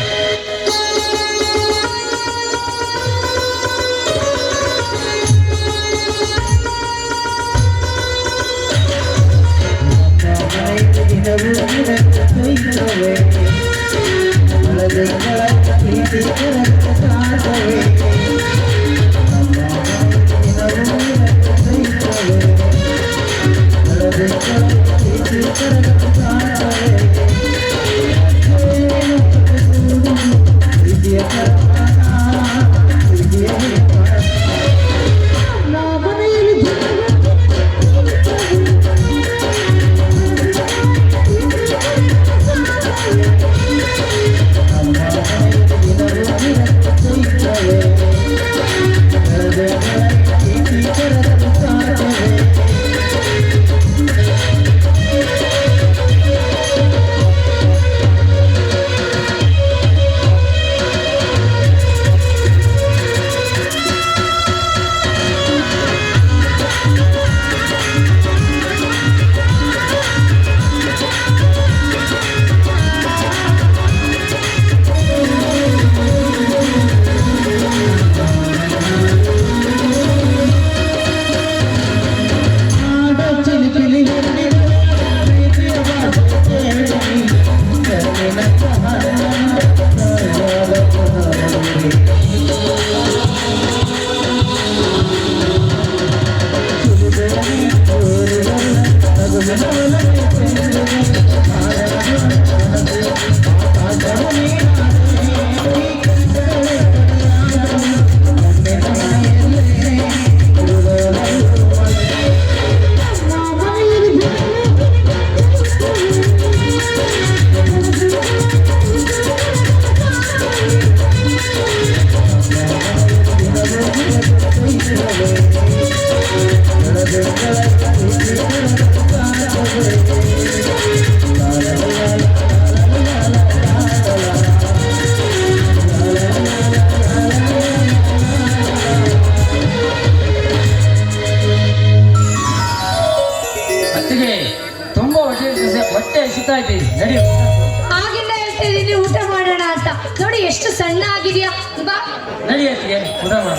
ಹೊಟ್ಟೆ ಹಸಿತಾ ಇದ್ದೀವಿ ನಡಿ ಆಗಿಂದ ಹೇಳ್ತಾ ಇದೀನಿ ಊಟ ಮಾಡೋಣ ಅಂತ ನೋಡಿ ಎಷ್ಟು ಸಣ್ಣ ಆಗಿದ್ಯಾ ಬಾ ನಡಿ ಊಟ ಮಾಡ